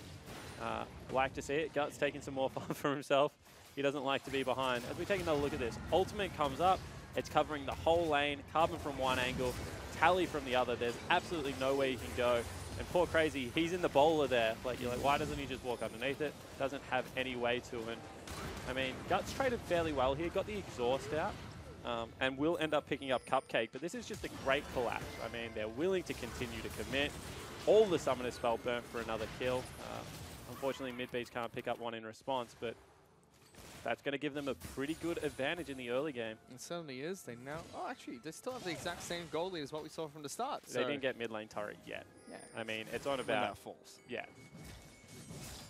S7: Like to see it. Guts taking some more fun for himself. He doesn't like to be behind. As we take another look at this, ultimate comes up. It's covering the whole lane. Carbon from one angle, Tally from the other. There's absolutely nowhere you can go. And poor Crazy, he's in the bowler there. Like, you're like, why doesn't he just walk underneath it? Doesn't have any way to. And I mean, Guts traded fairly well here. Got the exhaust out. And will end up picking up Cupcake. But this is just a great collapse. I mean, they're willing to continue to commit. All the summoners fell burnt for another kill. Unfortunately, Midbeast can't pick up one in response, but that's going to give them a pretty good advantage in the early game.
S6: It certainly is. They now... Oh, actually, they still have the exact same goal lead as what we saw from the start.
S7: They didn't get mid lane turret yet.
S6: Yeah.
S7: I mean, it's on
S6: When
S7: about...
S6: that falls.
S7: Yeah.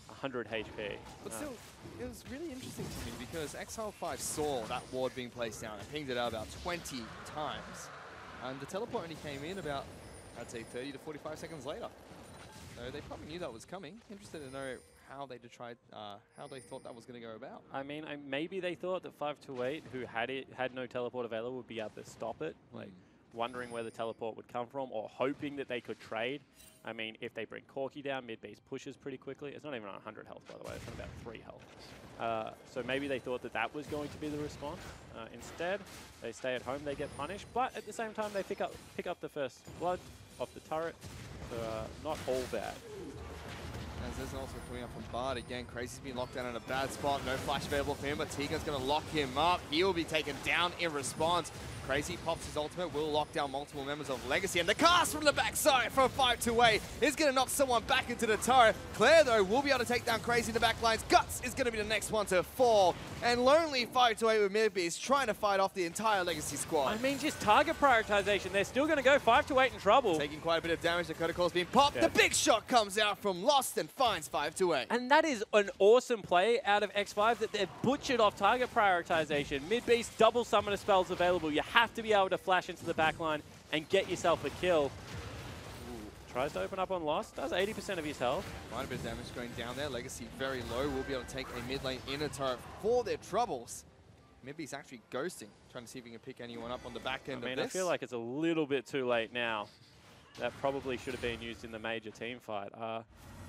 S7: 100 HP.
S6: But still, it was really interesting to me because Exile5 saw that ward being placed down and pinged it out about 20 times. And the teleport only came in about, I'd say, 30 to 45 seconds later. So they probably knew that was coming. Interested to know how they how they thought that was going to go about.
S7: I mean, maybe they thought that 528, who had no teleport available, would be able to stop it. Like, wondering where the teleport would come from, or hoping that they could trade. I mean, if they bring Corky down, Midbeast pushes pretty quickly. It's not even on 100 health, by the way. It's on about 3 health. So maybe they thought that that was going to be the response. Instead, they stay at home, they get punished, but at the same time, they pick up the first blood off the turret. So not all bad.
S6: As there's also coming up from Bard again. Crazy's been locked down in a bad spot. No flash available for him, but T-Gun's going to lock him up. He will be taken down in response. Crazy pops his ultimate, will lock down multiple members of Legacy, and the cast from the backside from 528 is going to knock someone back into the turret. Claire, though, will be able to take down Crazy in the back lines. Guts is going to be the next one to fall, and lonely 528 with Midbeast trying to fight off the entire Legacy squad.
S7: I mean, just target prioritization. They're still going to go 528 in trouble.
S6: Taking quite a bit of damage. The Coda Core's being popped. Yeah. The big shot comes out from Lost and finds 528.
S7: And that is an awesome play out of X5 that they've butchered off target prioritization. Midbeast double summoner spells available. You have to be able to flash into the backline and get yourself a kill. Ooh, tries to open up on Lost. Does 80% of his health.
S6: Quite a bit of damage going down there. Legacy very low. Will be able to take a mid lane inner turret for their troubles. Midbeast's actually ghosting, trying to see if he can pick anyone up on the back end of this.
S7: I feel like it's a little bit too late now. That probably should have been used in the major team fight.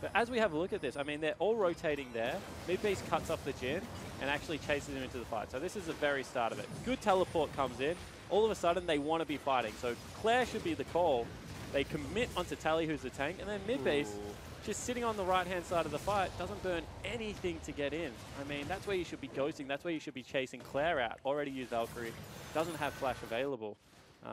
S7: But as we have a look at this, I mean, they're all rotating there. Midbeast cuts off the Jhin and actually chases him into the fight. So this is the very start of it. Good teleport comes in. All of a sudden, they want to be fighting. So Claire should be the call. They commit onto Tally, who's the tank, and then Midbeast, just sitting on the right-hand side of the fight, doesn't burn anything to get in. I mean, that's where you should be ghosting. That's where you should be chasing Claire out. Already used Valkyrie. Doesn't have flash available.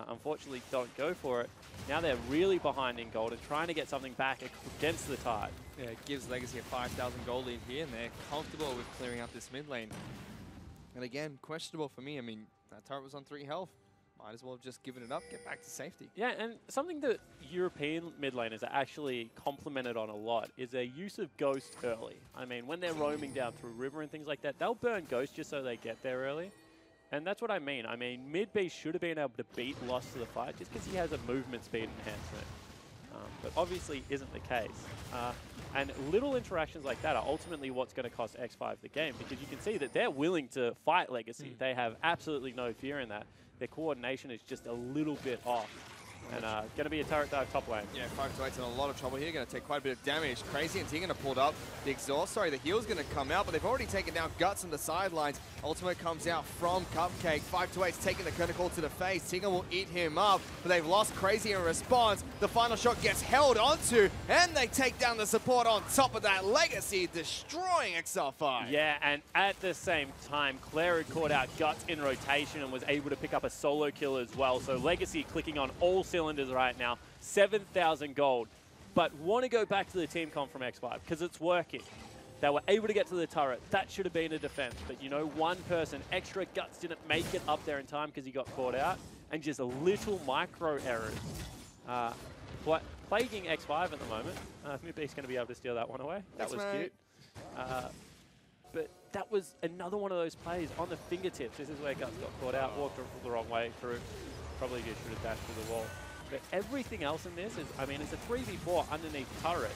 S7: Unfortunately, don't go for it. Now they're really behind in gold and trying to get something back against the tide.
S6: Yeah, it gives Legacy a 5,000 gold lead here, and they're comfortable with clearing out this mid lane. And again, questionable for me. I mean, that turret was on 3 health. Might as well have just given it up, get back to safety.
S7: Yeah, and something that European mid laners are actually complimented on a lot is their use of Ghost early. I mean, when they're roaming down through river and things like that, they'll burn Ghost just so they get there early. And that's what I mean. I mean, Midbeast should have been able to beat Lost to the fight just because he has a movement speed enhancement. but obviously isn't the case. And little interactions like that are ultimately what's going to cost X5 the game, because you can see that they're willing to fight Legacy. They have absolutely no fear in that. Their coordination is just a little bit off. And going to be a turret dive top lane.
S6: Yeah, 528's in a lot of trouble here. Going to take quite a bit of damage. Crazy and Tegan have pulled up. The exhaust, sorry, the heal's going to come out, but they've already taken down Guts on the sidelines. Ultimate comes out from Cupcake. 528's taking the clinical to the face. Tegan will eat him up, but they've lost Crazy in response. The final shot gets held onto, and they take down the support on top of that. Legacy destroying Exile5.
S7: Yeah, and at the same time, Claire had caught out Guts in rotation and was able to pick up a solo kill as well. So Legacy clicking on all cylinders right now, 7,000 gold. But want to go back to the team comp from X5 because it's working. They were able to get to the turret. That should have been a defense. But you know, one person, extra Guts, didn't make it up there in time because he got caught out. And just a little micro errors plaguing X5 at the moment. Midbeast's going to be able to steal that one away. That was cute. But that was another one of those plays on the fingertips. This is where Guts got caught out, walked the wrong way through. Probably just should have dashed through the wall. But everything else in this is, I mean, it's a 3v4 underneath turret.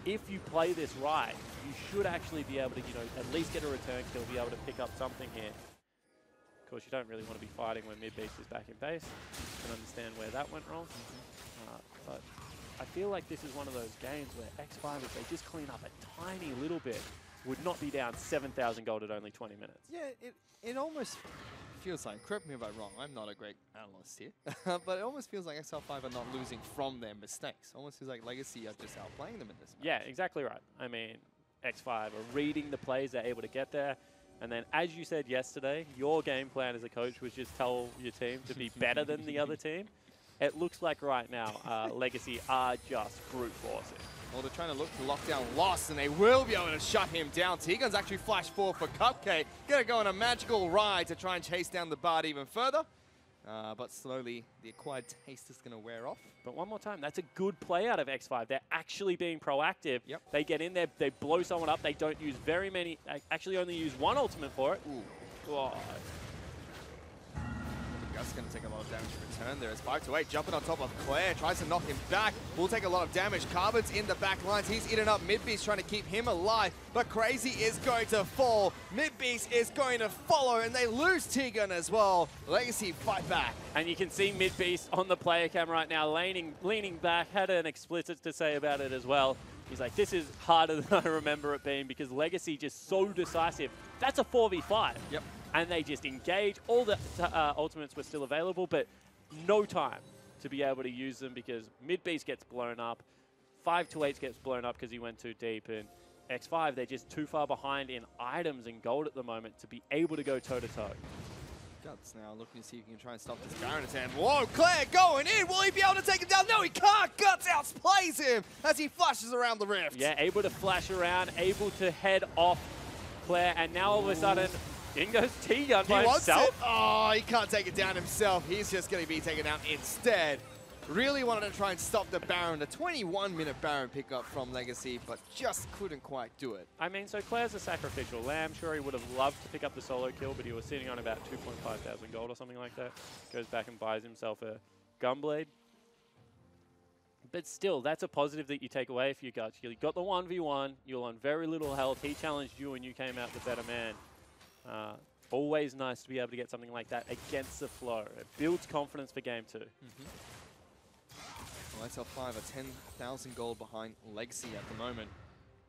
S7: If you play this right, you should actually be able to, you know, at least get a return kill, be able to pick up something here. Of course, you don't really want to be fighting when Midbeast is back in base. You can understand where that went wrong. But I feel like this is one of those games where X5, if they just clean up a tiny little bit, would not be down 7,000 gold at only 20 minutes.
S6: Yeah, it almost feels like, correct me if I'm wrong, I'm not a great analyst here, but it almost feels like Exile5 are not losing from their mistakes. Almost feels like Legacy are just outplaying them in this match.
S7: Yeah, exactly right. I mean, X5 are reading the plays, they're able to get there. And then, as you said yesterday, your game plan as a coach was just tell your team to be better than the other team. It looks like right now, Legacy are just brute forcing.
S6: Well, they're trying to look to lock down Lost, and they will be able to shut him down. Tegan's actually flashed forward for Cupcake. Gonna go on a magical ride to try and chase down the Bard even further. But slowly, the acquired taste is gonna wear off.
S7: But one more time, that's a good play out of X5. They're actually being proactive.
S6: Yep.
S7: They get in there, they blow someone up. They don't use very many, actually only use one ultimate for it.
S6: Ooh.
S7: Oh.
S6: Gus going to take a lot of damage in return there. It's 528 jumping on top of Claire, tries to knock him back. Will take a lot of damage. Carbon's in the back lines. He's eaten up Midbeast, trying to keep him alive. But Crazy is going to fall. Midbeast is going to follow, and they lose Tegan as well. Legacy fight back.
S7: And you can see Midbeast on the player cam right now, leaning back. Had an explicit to say about it as well. He's like, this is harder than I remember it being because Legacy just so decisive. That's a 4v5.
S6: Yep.
S7: And they just engage. All the ultimates were still available, but no time to be able to use them because Midbeast gets blown up. 528 gets blown up because he went too deep. And X5, they're just too far behind in items and gold at the moment to be able to go toe-to-toe.
S6: Guts now looking to see if he can try and stop this Baron attack. Whoa, Claire going in. Will he be able to take him down? No, he can't. Guts outplays him as he flashes around the rift.
S7: Yeah, able to flash around, able to head off Claire. And now all of a sudden, in goes Tegan by himself.
S6: It. Oh, he can't take it down himself. He's just going to be taken out instead. Really wanted to try and stop the Baron. The 21-minute Baron pickup from Legacy, but just couldn't quite do it.
S7: I mean, so Claire's a sacrificial lamb. Sure, he would have loved to pick up the solo kill, but he was sitting on about 2,500 gold or something like that. Goes back and buys himself a Gunblade. But still, that's a positive that you take away for your Guts. You got the 1v1. You're on very little health. He challenged you, and you came out the better man. Always nice to be able to get something like that against the flow. It builds confidence for game 2.
S6: Well, Exile5 are 10,000 gold behind Legacy at the moment,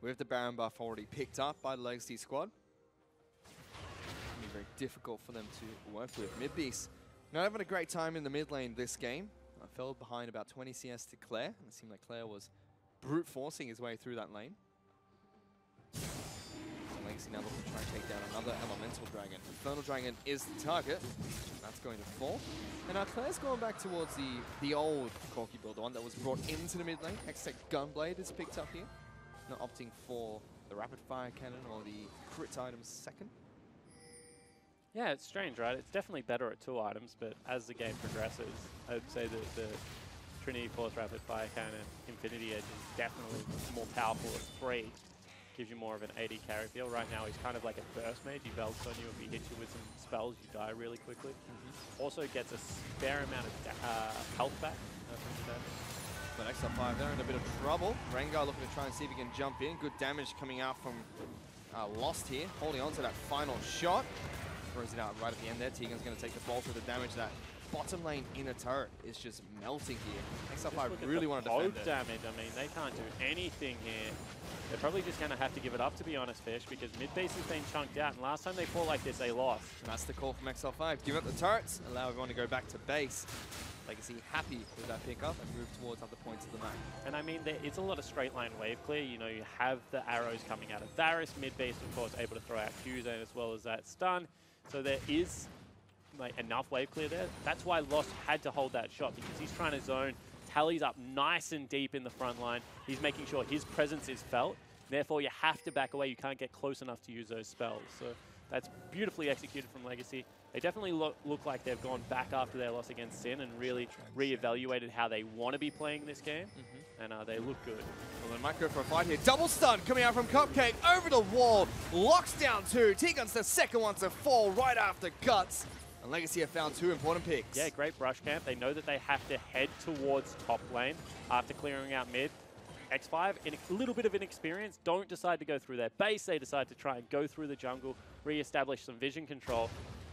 S6: with the Baron buff already picked up by the Legacy squad. It's going to be very difficult for them to work with. Midbeast not having a great time in the mid lane this game. Fell behind about 20 CS to Claire, and it seemed like Claire was brute forcing his way through that lane. Legacy now looking to try and take down another Elemental Dragon. Infernal Dragon is the target. That's going to fall. And now Claire's going back towards the old Corky build, the one that was brought into the mid lane. Hextech Gunblade is picked up here. Not opting for the Rapid Fire Cannon or the crit items second.
S7: Yeah, it's strange, right? It's definitely better at 2 items, but as the game progresses, I'd say that the Trinity Force Rapid Fire Cannon Infinity Edge is definitely more powerful at 3. Gives you more of an AD carry feel. Right now, he's kind of like a burst mage. He belts on you. If he hits you with some spells, you die really quickly. Also gets a spare amount of health back from the damage.
S6: But Exile5, they're in a bit of trouble. Rengar looking to try and see if he can jump in. Good damage coming out from Lost here, holding on to that final shot. Throws it out right at the end there. Tegan's going to take the bulk of the damage. That bottom lane inner turret is just melting here. Exile5 really want to defend it.
S7: Damage, I mean, they can't do anything here. They're probably just going to have to give it up, to be honest, Fish, because mid base has been chunked out, and last time they fought like this, they lost.
S6: And that's the call from Exile5. Give up the turrets, allow everyone to go back to base. Legacy happy with that pickup and move towards other points of the map.
S7: And I mean, there is a lot of straight line wave clear. You know, you have the arrows coming out of Varus, mid base, of course, able to throw out Q-Zone as well as that stun. So there is like enough wave clear there. That's why Lost had to hold that shot, because he's trying to zone. Tally's up nice and deep in the front line. He's making sure his presence is felt. Therefore, you have to back away. You can't get close enough to use those spells. So that's beautifully executed from Legacy. They definitely look like they've gone back after their loss against Sin and really reevaluated how they want to be playing this game. And they look good.
S6: Well, they might go for a fight here. Double stun coming out from Cupcake over the wall. Locks down two. Tegan's the second one to fall right after Guts. And Legacy have found two important picks.
S7: Yeah, great brush camp. They know that they have to head towards top lane after clearing out mid. X5, in a little bit of inexperience, don't decide to go through their base. They decide to try and go through the jungle, re-establish some vision control.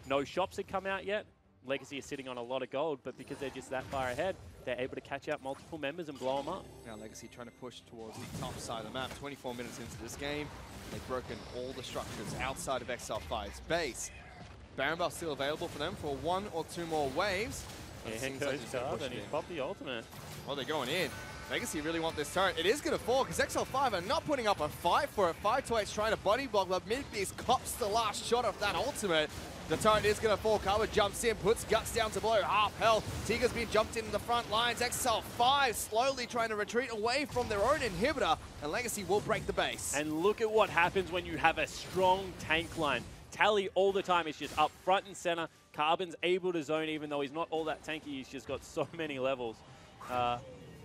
S7: No shops had come out yet. Legacy is sitting on a lot of gold, but because they're just that far ahead, they're able to catch out multiple members and blow them up.
S6: Now Legacy trying to push towards the top side of the map. 24 minutes into this game, they've broken all the structures outside of Exile5's base. Baron Buff still available for them for one or two more waves.
S7: Yeah, and he's popped the ultimate.
S6: Oh, they're going in. Legacy really want this turret. It is going to fall because Exile5 are not putting up a fight for it. 5-8's trying to body block, but Midbeast cops the last shot of that ultimate. The turret is going to fall. Carver jumps in, puts Guts down to below half health. Tiga's been jumped into the front lines. Exile5 slowly trying to retreat away from their own inhibitor, and Legacy will break the base.
S7: And look at what happens when you have a strong tank line. Tally all the time is just up front and center. Carbon's able to zone even though he's not all that tanky. He's just got so many levels.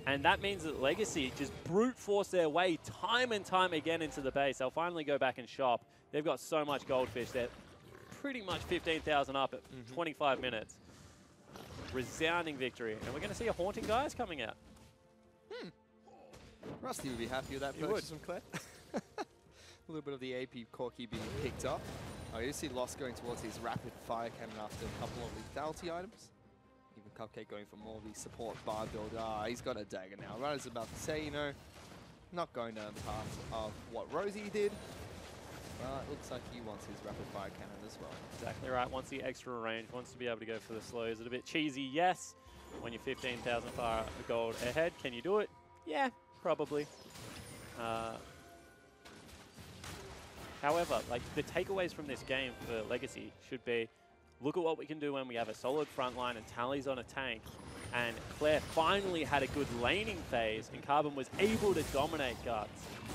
S7: And that means that Legacy just brute force their way time and time again into the base. They'll finally go back and shop. They've got so much goldfish. They're pretty much 15,000 up at 25 minutes. Resounding victory. And we're going to see a Haunting Guys coming out.
S6: Rusty would be happy with that purchase from Claire. A little bit of the AP Corky being picked up. Oh, you see Lost going towards his rapid fire cannon after a couple of lethality items. Even Cupcake going for more of the support bar build. He's got a dagger now. Runner's about to say, you know, not going down the path of what Rosie did. It looks like he wants his rapid fire cannon as well.
S7: Exactly right. Wants the extra range. Wants to be able to go for the slow. Is it a bit cheesy? Yes. When you're 15,000 far gold ahead, can you do it? Yeah, probably. However, like the takeaways from this game for Legacy should be, look at what we can do when we have a solid front line and Tally's on a tank. And Claire finally had a good laning phase, and Carbon was able to dominate Guts.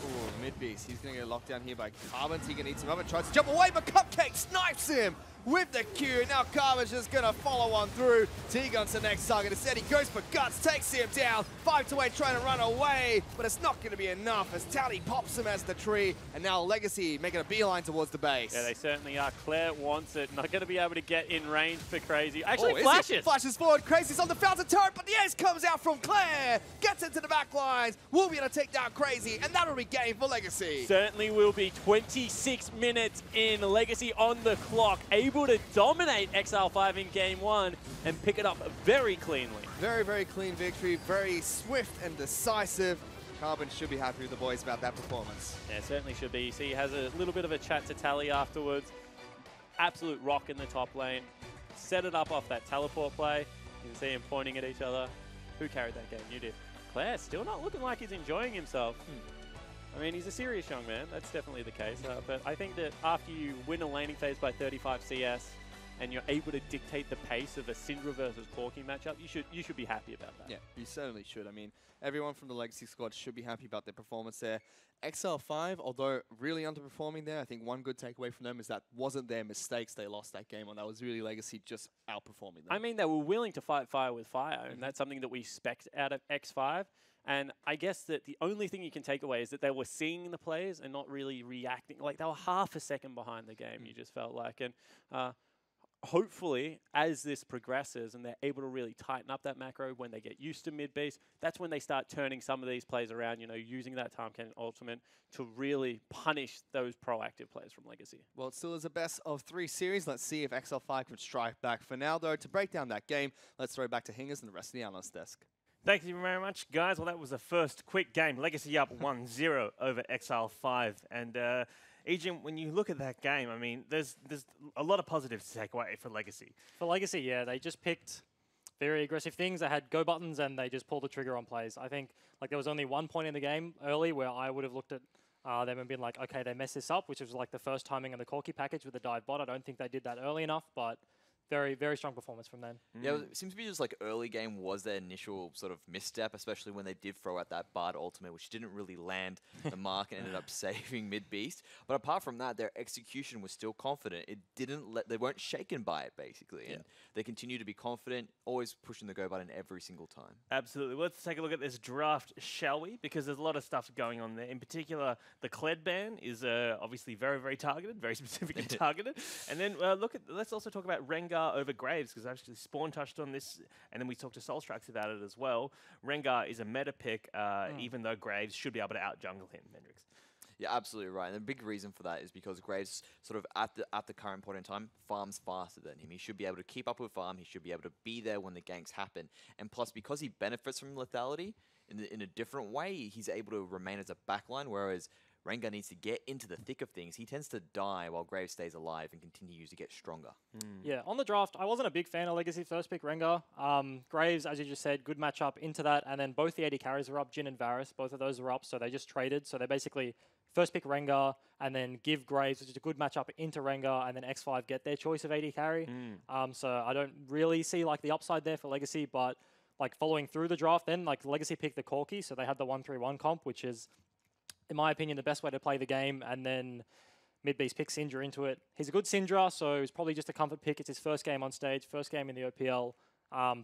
S6: Ooh, Midbeast. He's going to get locked down here by Carbon. He can eat some of it. Tries to jump away, but Cupcake snipes him with the Q. Now Carbon's just going to follow on through. T-Gun's the next target. Instead, he goes for Guts, takes him down. 5-8 trying to run away, but it's not going to be enough as Tally pops him as the tree. And now Legacy making a beeline towards the base.
S7: Yeah, they certainly are. Claire wants it. Not going to be able to get in range for Crazy. Actually, flashes.
S6: Flashes forward. Crazy's on the fountain turret, but the ace comes out from Claire. Gets into the back lines. We'll be able to take down Crazy, and that'll be game for Legacy.
S7: Certainly will be. 26 minutes in. Legacy on the clock. Able to dominate Exile5 in game one and pick it up very cleanly.
S6: Very, very clean victory. Very swift and decisive. Carbon should be happy with the boys about that performance.
S7: Yeah, certainly should be. You see, he has a little bit of a chat to Tally afterwards. Absolute rock in the top lane. Set it up off that teleport play. You can see him pointing at each other. Who carried that game? You did. Claire still not looking like he's enjoying himself. I mean, he's a serious young man. That's definitely the case. But I think that after you win a laning phase by 35 CS and you're able to dictate the pace of a Syndra versus Corky matchup, you should be happy about that.
S6: Yeah, you certainly should. I mean, everyone from the Legacy squad should be happy about their performance there. Exile5, although really underperforming there, I think one good takeaway from them is that wasn't their mistakes they lost that game on. That was really Legacy just outperforming them.
S7: I mean, they were willing to fight fire with fire, and that's something that we expect out of X5. And I guess that the only thing you can take away is that they were seeing the plays and not really reacting. Like, they were half a second behind the game, you just felt like. And hopefully, as this progresses and they're able to really tighten up that macro when they get used to mid-beast, that's when they start turning some of these plays around, you know, using that time cannon ultimate to really punish those proactive players from Legacy.
S6: Well, it still is a best of 3 series. Let's see if Exile5 can strike back. For now, though, to break down that game, let's throw back to Hingers and the rest of the analyst desk.
S1: Thank you very much, guys. Well, that was the first quick game. Legacy up 1-0 over Exile5. And Ejim, when you look at that game, I mean, there's a lot of positives to take away for Legacy.
S2: For Legacy, yeah, they just picked very aggressive things. They had go buttons and they just pulled the trigger on plays. I think like there was only one point in the game early where I would have looked at them and been like, okay, they messed this up, which was like the first timing of the Corki package with the dive bot. I don't think they did that early enough, but very, very strong performance from them.
S3: Yeah, it seems to be just like early game was their initial sort of misstep, especially when they did throw out that Bard ultimate, which didn't really land the mark and ended up saving mid-beast. But apart from that, their execution was still confident. It didn't they weren't shaken by it, basically. And they continue to be confident, always pushing the go button every single time.
S1: Absolutely. Let's take a look at this draft, shall we? Because there's a lot of stuff going on there. In particular, the Kled ban is obviously very, very targeted, very specific and targeted. And then let's also talk about Rengar over Graves, because actually Spawn touched on this, and then we talked to Solstrax about it as well. Rengar is a meta pick, even though Graves should be able to out-jungle him, Mendrix.
S3: Yeah, absolutely right. And the big reason for that is because Graves sort of at the current point in time farms faster than him. He should be able to keep up with farm. He should be able to be there when the ganks happen. And plus, because he benefits from lethality in a different way, he's able to remain as a backline, whereas Rengar needs to get into the thick of things. He tends to die while Graves stays alive and continues to get stronger.
S2: Yeah, on the draft, I wasn't a big fan of Legacy first pick Rengar. Graves, as you just said, good matchup into that, and then both the AD carries were up, Jhin and Varus, both of those were up, so they just traded. So they basically first pick Rengar and then give Graves, which is a good matchup, into Rengar, and then X5 get their choice of AD carry. So I don't really see like the upside there for Legacy, but like following through the draft, then like Legacy picked the Corki, so they had the 1-3-1 comp, which is, in my opinion, the best way to play the game, and then Mid-Beast picks Syndra into it. He's a good Syndra, so it's probably just a comfort pick. It's his first game on stage, first game in the OPL,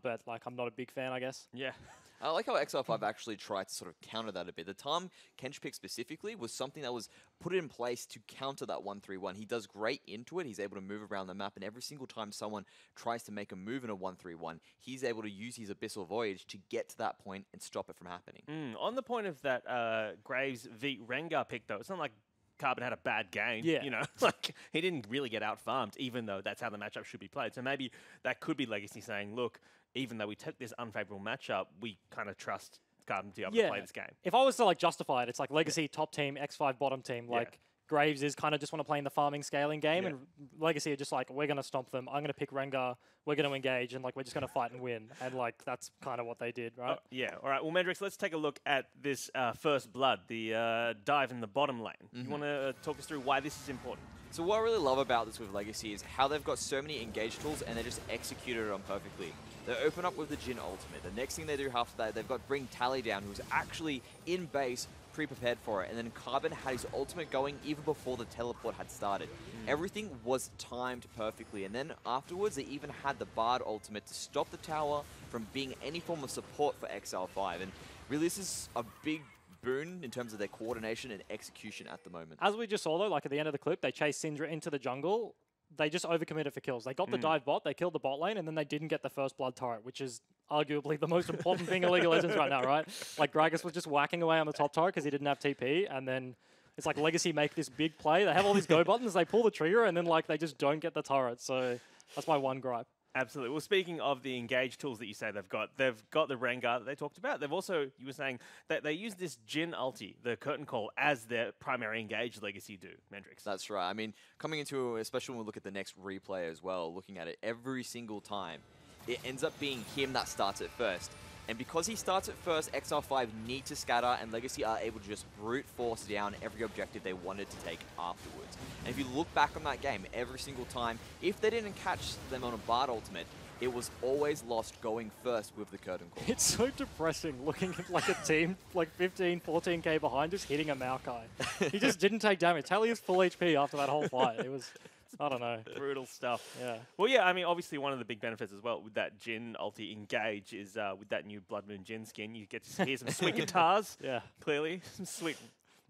S2: but like I'm not a big fan, I guess.
S1: Yeah.
S3: I like how Exile5 actually tried to sort of counter that a bit. The Tahm Kench pick specifically was something that was put in place to counter that 1-3-1. He does great into it. He's able to move around the map, and every single time someone tries to make a move in a 1-3-1, he's able to use his Abyssal Voyage to get to that point and stop it from happening.
S1: On the point of that Graves v Rengar pick, though, it's not like Carbon had a bad game.
S2: Yeah.
S1: You know, like he didn't really get out-farmed, even though that's how the matchup should be played. So maybe that could be Legacy saying, look, even though we took this unfavorable matchup, we kind of trust Carbon to be able to play this game.
S2: If I was to like justify it, it's like Legacy top team, X5 bottom team. Like Graves is kind of just want to play in the farming scaling game, and Legacy are just like, we're going to stomp them. I'm going to pick Rengar. We're going to engage, and like we're just going to fight and win. And like that's kind of what they did, right?
S1: All right. Well, Mendrix, let's take a look at this first blood, the dive in the bottom lane. You want to talk us through why this is important?
S3: So what I really love about this with Legacy is how they've got so many engage tools and they just executed it on perfectly. They open up with the Jhin ultimate. The next thing they do after that, they've got Bring Tally down, who's actually in base, pre-prepared for it. And then Carbon had his ultimate going even before the teleport had started. Everything was timed perfectly. And then afterwards, they even had the Bard ultimate to stop the tower from being any form of support for Exile5. And really, this is a big boon in terms of their coordination and execution at the moment.
S2: As we just saw though, like at the end of the clip, they chased Syndra into the jungle. They just overcommitted for kills. They got the dive bot, they killed the bot lane, and then they didn't get the first blood turret, which is arguably the most important thing in League of Legends right now, right? Like Gragas was just whacking away on the top turret because he didn't have TP, and then it's like Legacy make this big play. They have all these go buttons, they pull the trigger, and then like they just don't get the turret. So that's my one gripe.
S1: Absolutely. Well, speaking of the engage tools that you say they've got the Rengar that they talked about. They've also, you were saying, that they use this Jhin ulti, the curtain call, as their primary engage Legacy do, Mendrix.
S3: That's right. I mean, coming into, especially when we look at the next replay as well, looking at it every single time, it ends up being him that starts it first. And because he starts it first, Exile5 need to scatter, and Legacy are able to just brute force down every objective they wanted to take afterwards. And if you look back on that game, every single time, if they didn't catch them on a Bard ultimate, it was always lost going first with the curtain call.
S2: It's so depressing looking at like a team like 15, 14k behind just hitting a Maokai. He just didn't take damage. Tally is full HP after that whole fight. It was, I don't know.
S1: Brutal stuff.
S2: Yeah.
S1: Well, yeah, I mean, obviously one of the big benefits as well with that Jhin ulti engage is with that new Blood Moon Jhin skin, you get to hear some sweet guitars.
S2: Yeah.
S1: Clearly. Some sweet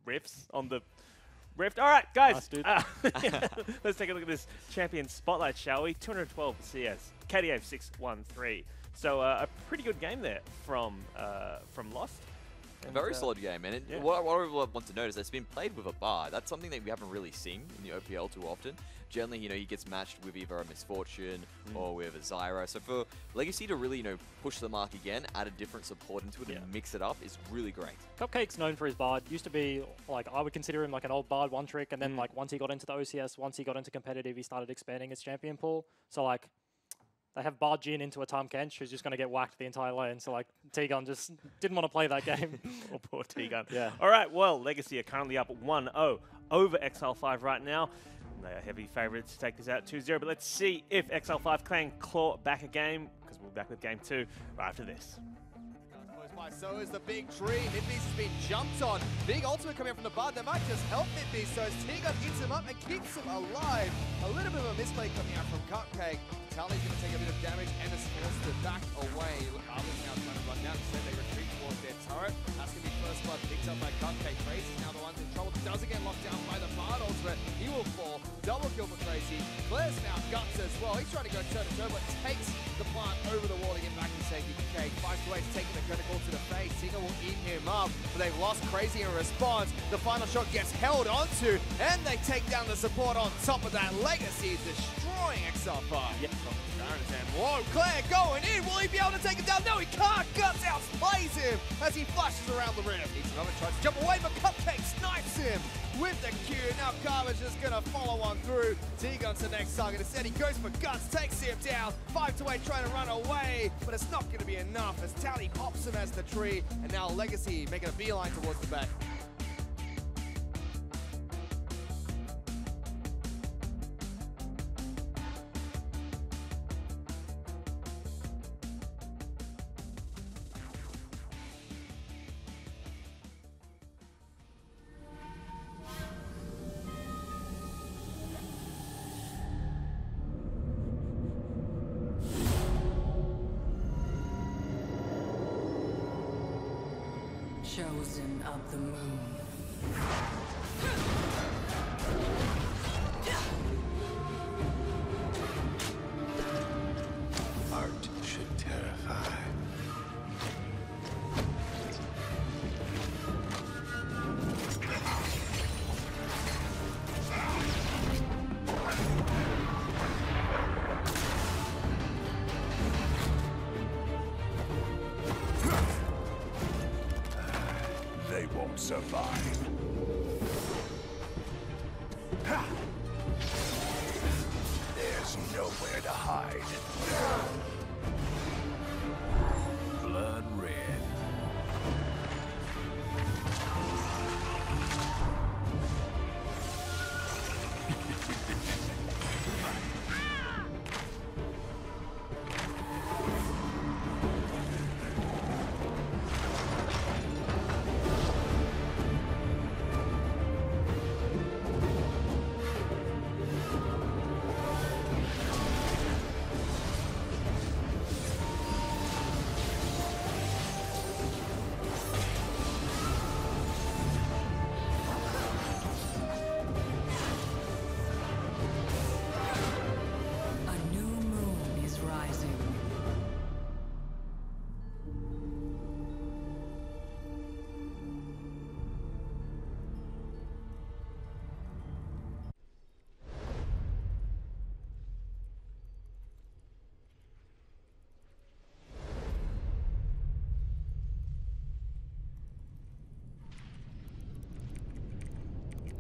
S1: riffs on the Rift. All right, guys.
S7: Nice, dude.
S1: Let's take a look at this champion spotlight, shall we? 212 CS, KDA 613. So a pretty good game there from Lost.
S3: A very solid game, and
S1: yeah.
S3: what I want to note is that it's been played with a bar. That's something that we haven't really seen in the OPL too often. Generally, he gets matched with either a Misfortune or with a Zyra. So for Legacy to really, push the mark again, add a different support into it and mix it up is really great.
S2: Cupcake's known for his Bard. Used to be, like, I would consider him like an old Bard one trick, and then, like, once he got into the OCS, once he got into competitive, he started expanding his champion pool. So, like, they have Bard Jin into a Tom Kench who's just going to get whacked the entire lane. So, like, T-Gun just didn't want to play that game.
S1: Oh, poor T-Gun.
S2: Yeah.
S1: All right, well, Legacy are currently up 1-0 over Exile5 right now. They are heavy favourites to take this out 2-0, but let's see if Exile5 can claw back a game, because we'll be back with game 2 right after this.
S6: So is the big tree. Midbeast has been jumped on. Big ultimate coming up from the Bard. They might just help Midbeast. So as T-Gun eats him up and keeps him alive. A little bit of a misplay coming out from Cupcake. Tally's going to take a bit of damage and is forced to back away. Arlen's now trying to run down. Instead, they retreat towards their turret. That's going to be first blood picked up by Cupcake. Tracy's now the one in trouble. Doesn't get locked down by the Bard ultimate. He will fall. Double kill for Tracy. Claire's now guts as well. He's trying to go toe-to-toe, but takes the plant over the wall to get back to safety. Cake 5-8 taking the critical to the face. Singer will eat him up, but they've lost Crazy in response. The final shot gets held onto, and they take down the support on top of that. Legacy destroying Exile5. Yep. Whoa, Claire going in. Will he be able to take him down? No, he can't. Guts outplays him as he flashes around the rim. Eats him up and tries to jump away, but Cupcake snipes him with the Q. Now Carver's just going to follow on through. T-Gun's the next target. Instead, he goes for Guts, takes him down. 5-8 trying to run away, but it's not going to be enough as Tally pops him as the tree. And now Legacy making a beeline towards the back.
S10: Chosen of the moon.
S11: Art should terrify. They won't survive. There's nowhere to hide. Blood red.
S10: A new moon is rising.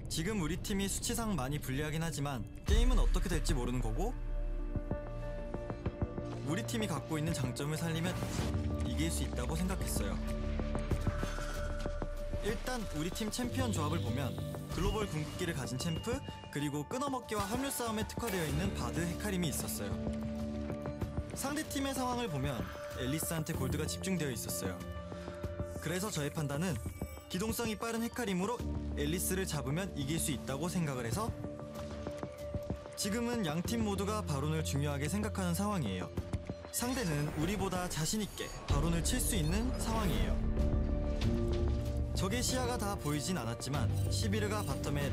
S12: 지금 우리 팀이 수치상 많이 불리하긴 하지만 게임은 어떻게 될지 모르는 거고 우리 팀이 갖고 있는 장점을 살리면 이길 수 있다고 생각했어요. 일단 우리 팀 챔피언 조합을 보면 글로벌 궁극기를 가진 챔프 그리고 끊어먹기와 합류 싸움에 특화되어 있는 바드 헤카림이 있었어요. 상대팀의 상황을 보면 앨리스한테 골드가 집중되어 있었어요. 그래서 저의 판단은 기동성이 빠른 헤카림으로 앨리스를 잡으면 이길 수 있다고 생각을 해서 지금은 양팀 모두가 바론을 중요하게 생각하는 상황이에요. 상대는 우리보다 자신있게 바론을 칠 수 있는 상황이에요. 적의 시야가 다 보이진 않았지만 시비르가 바텀에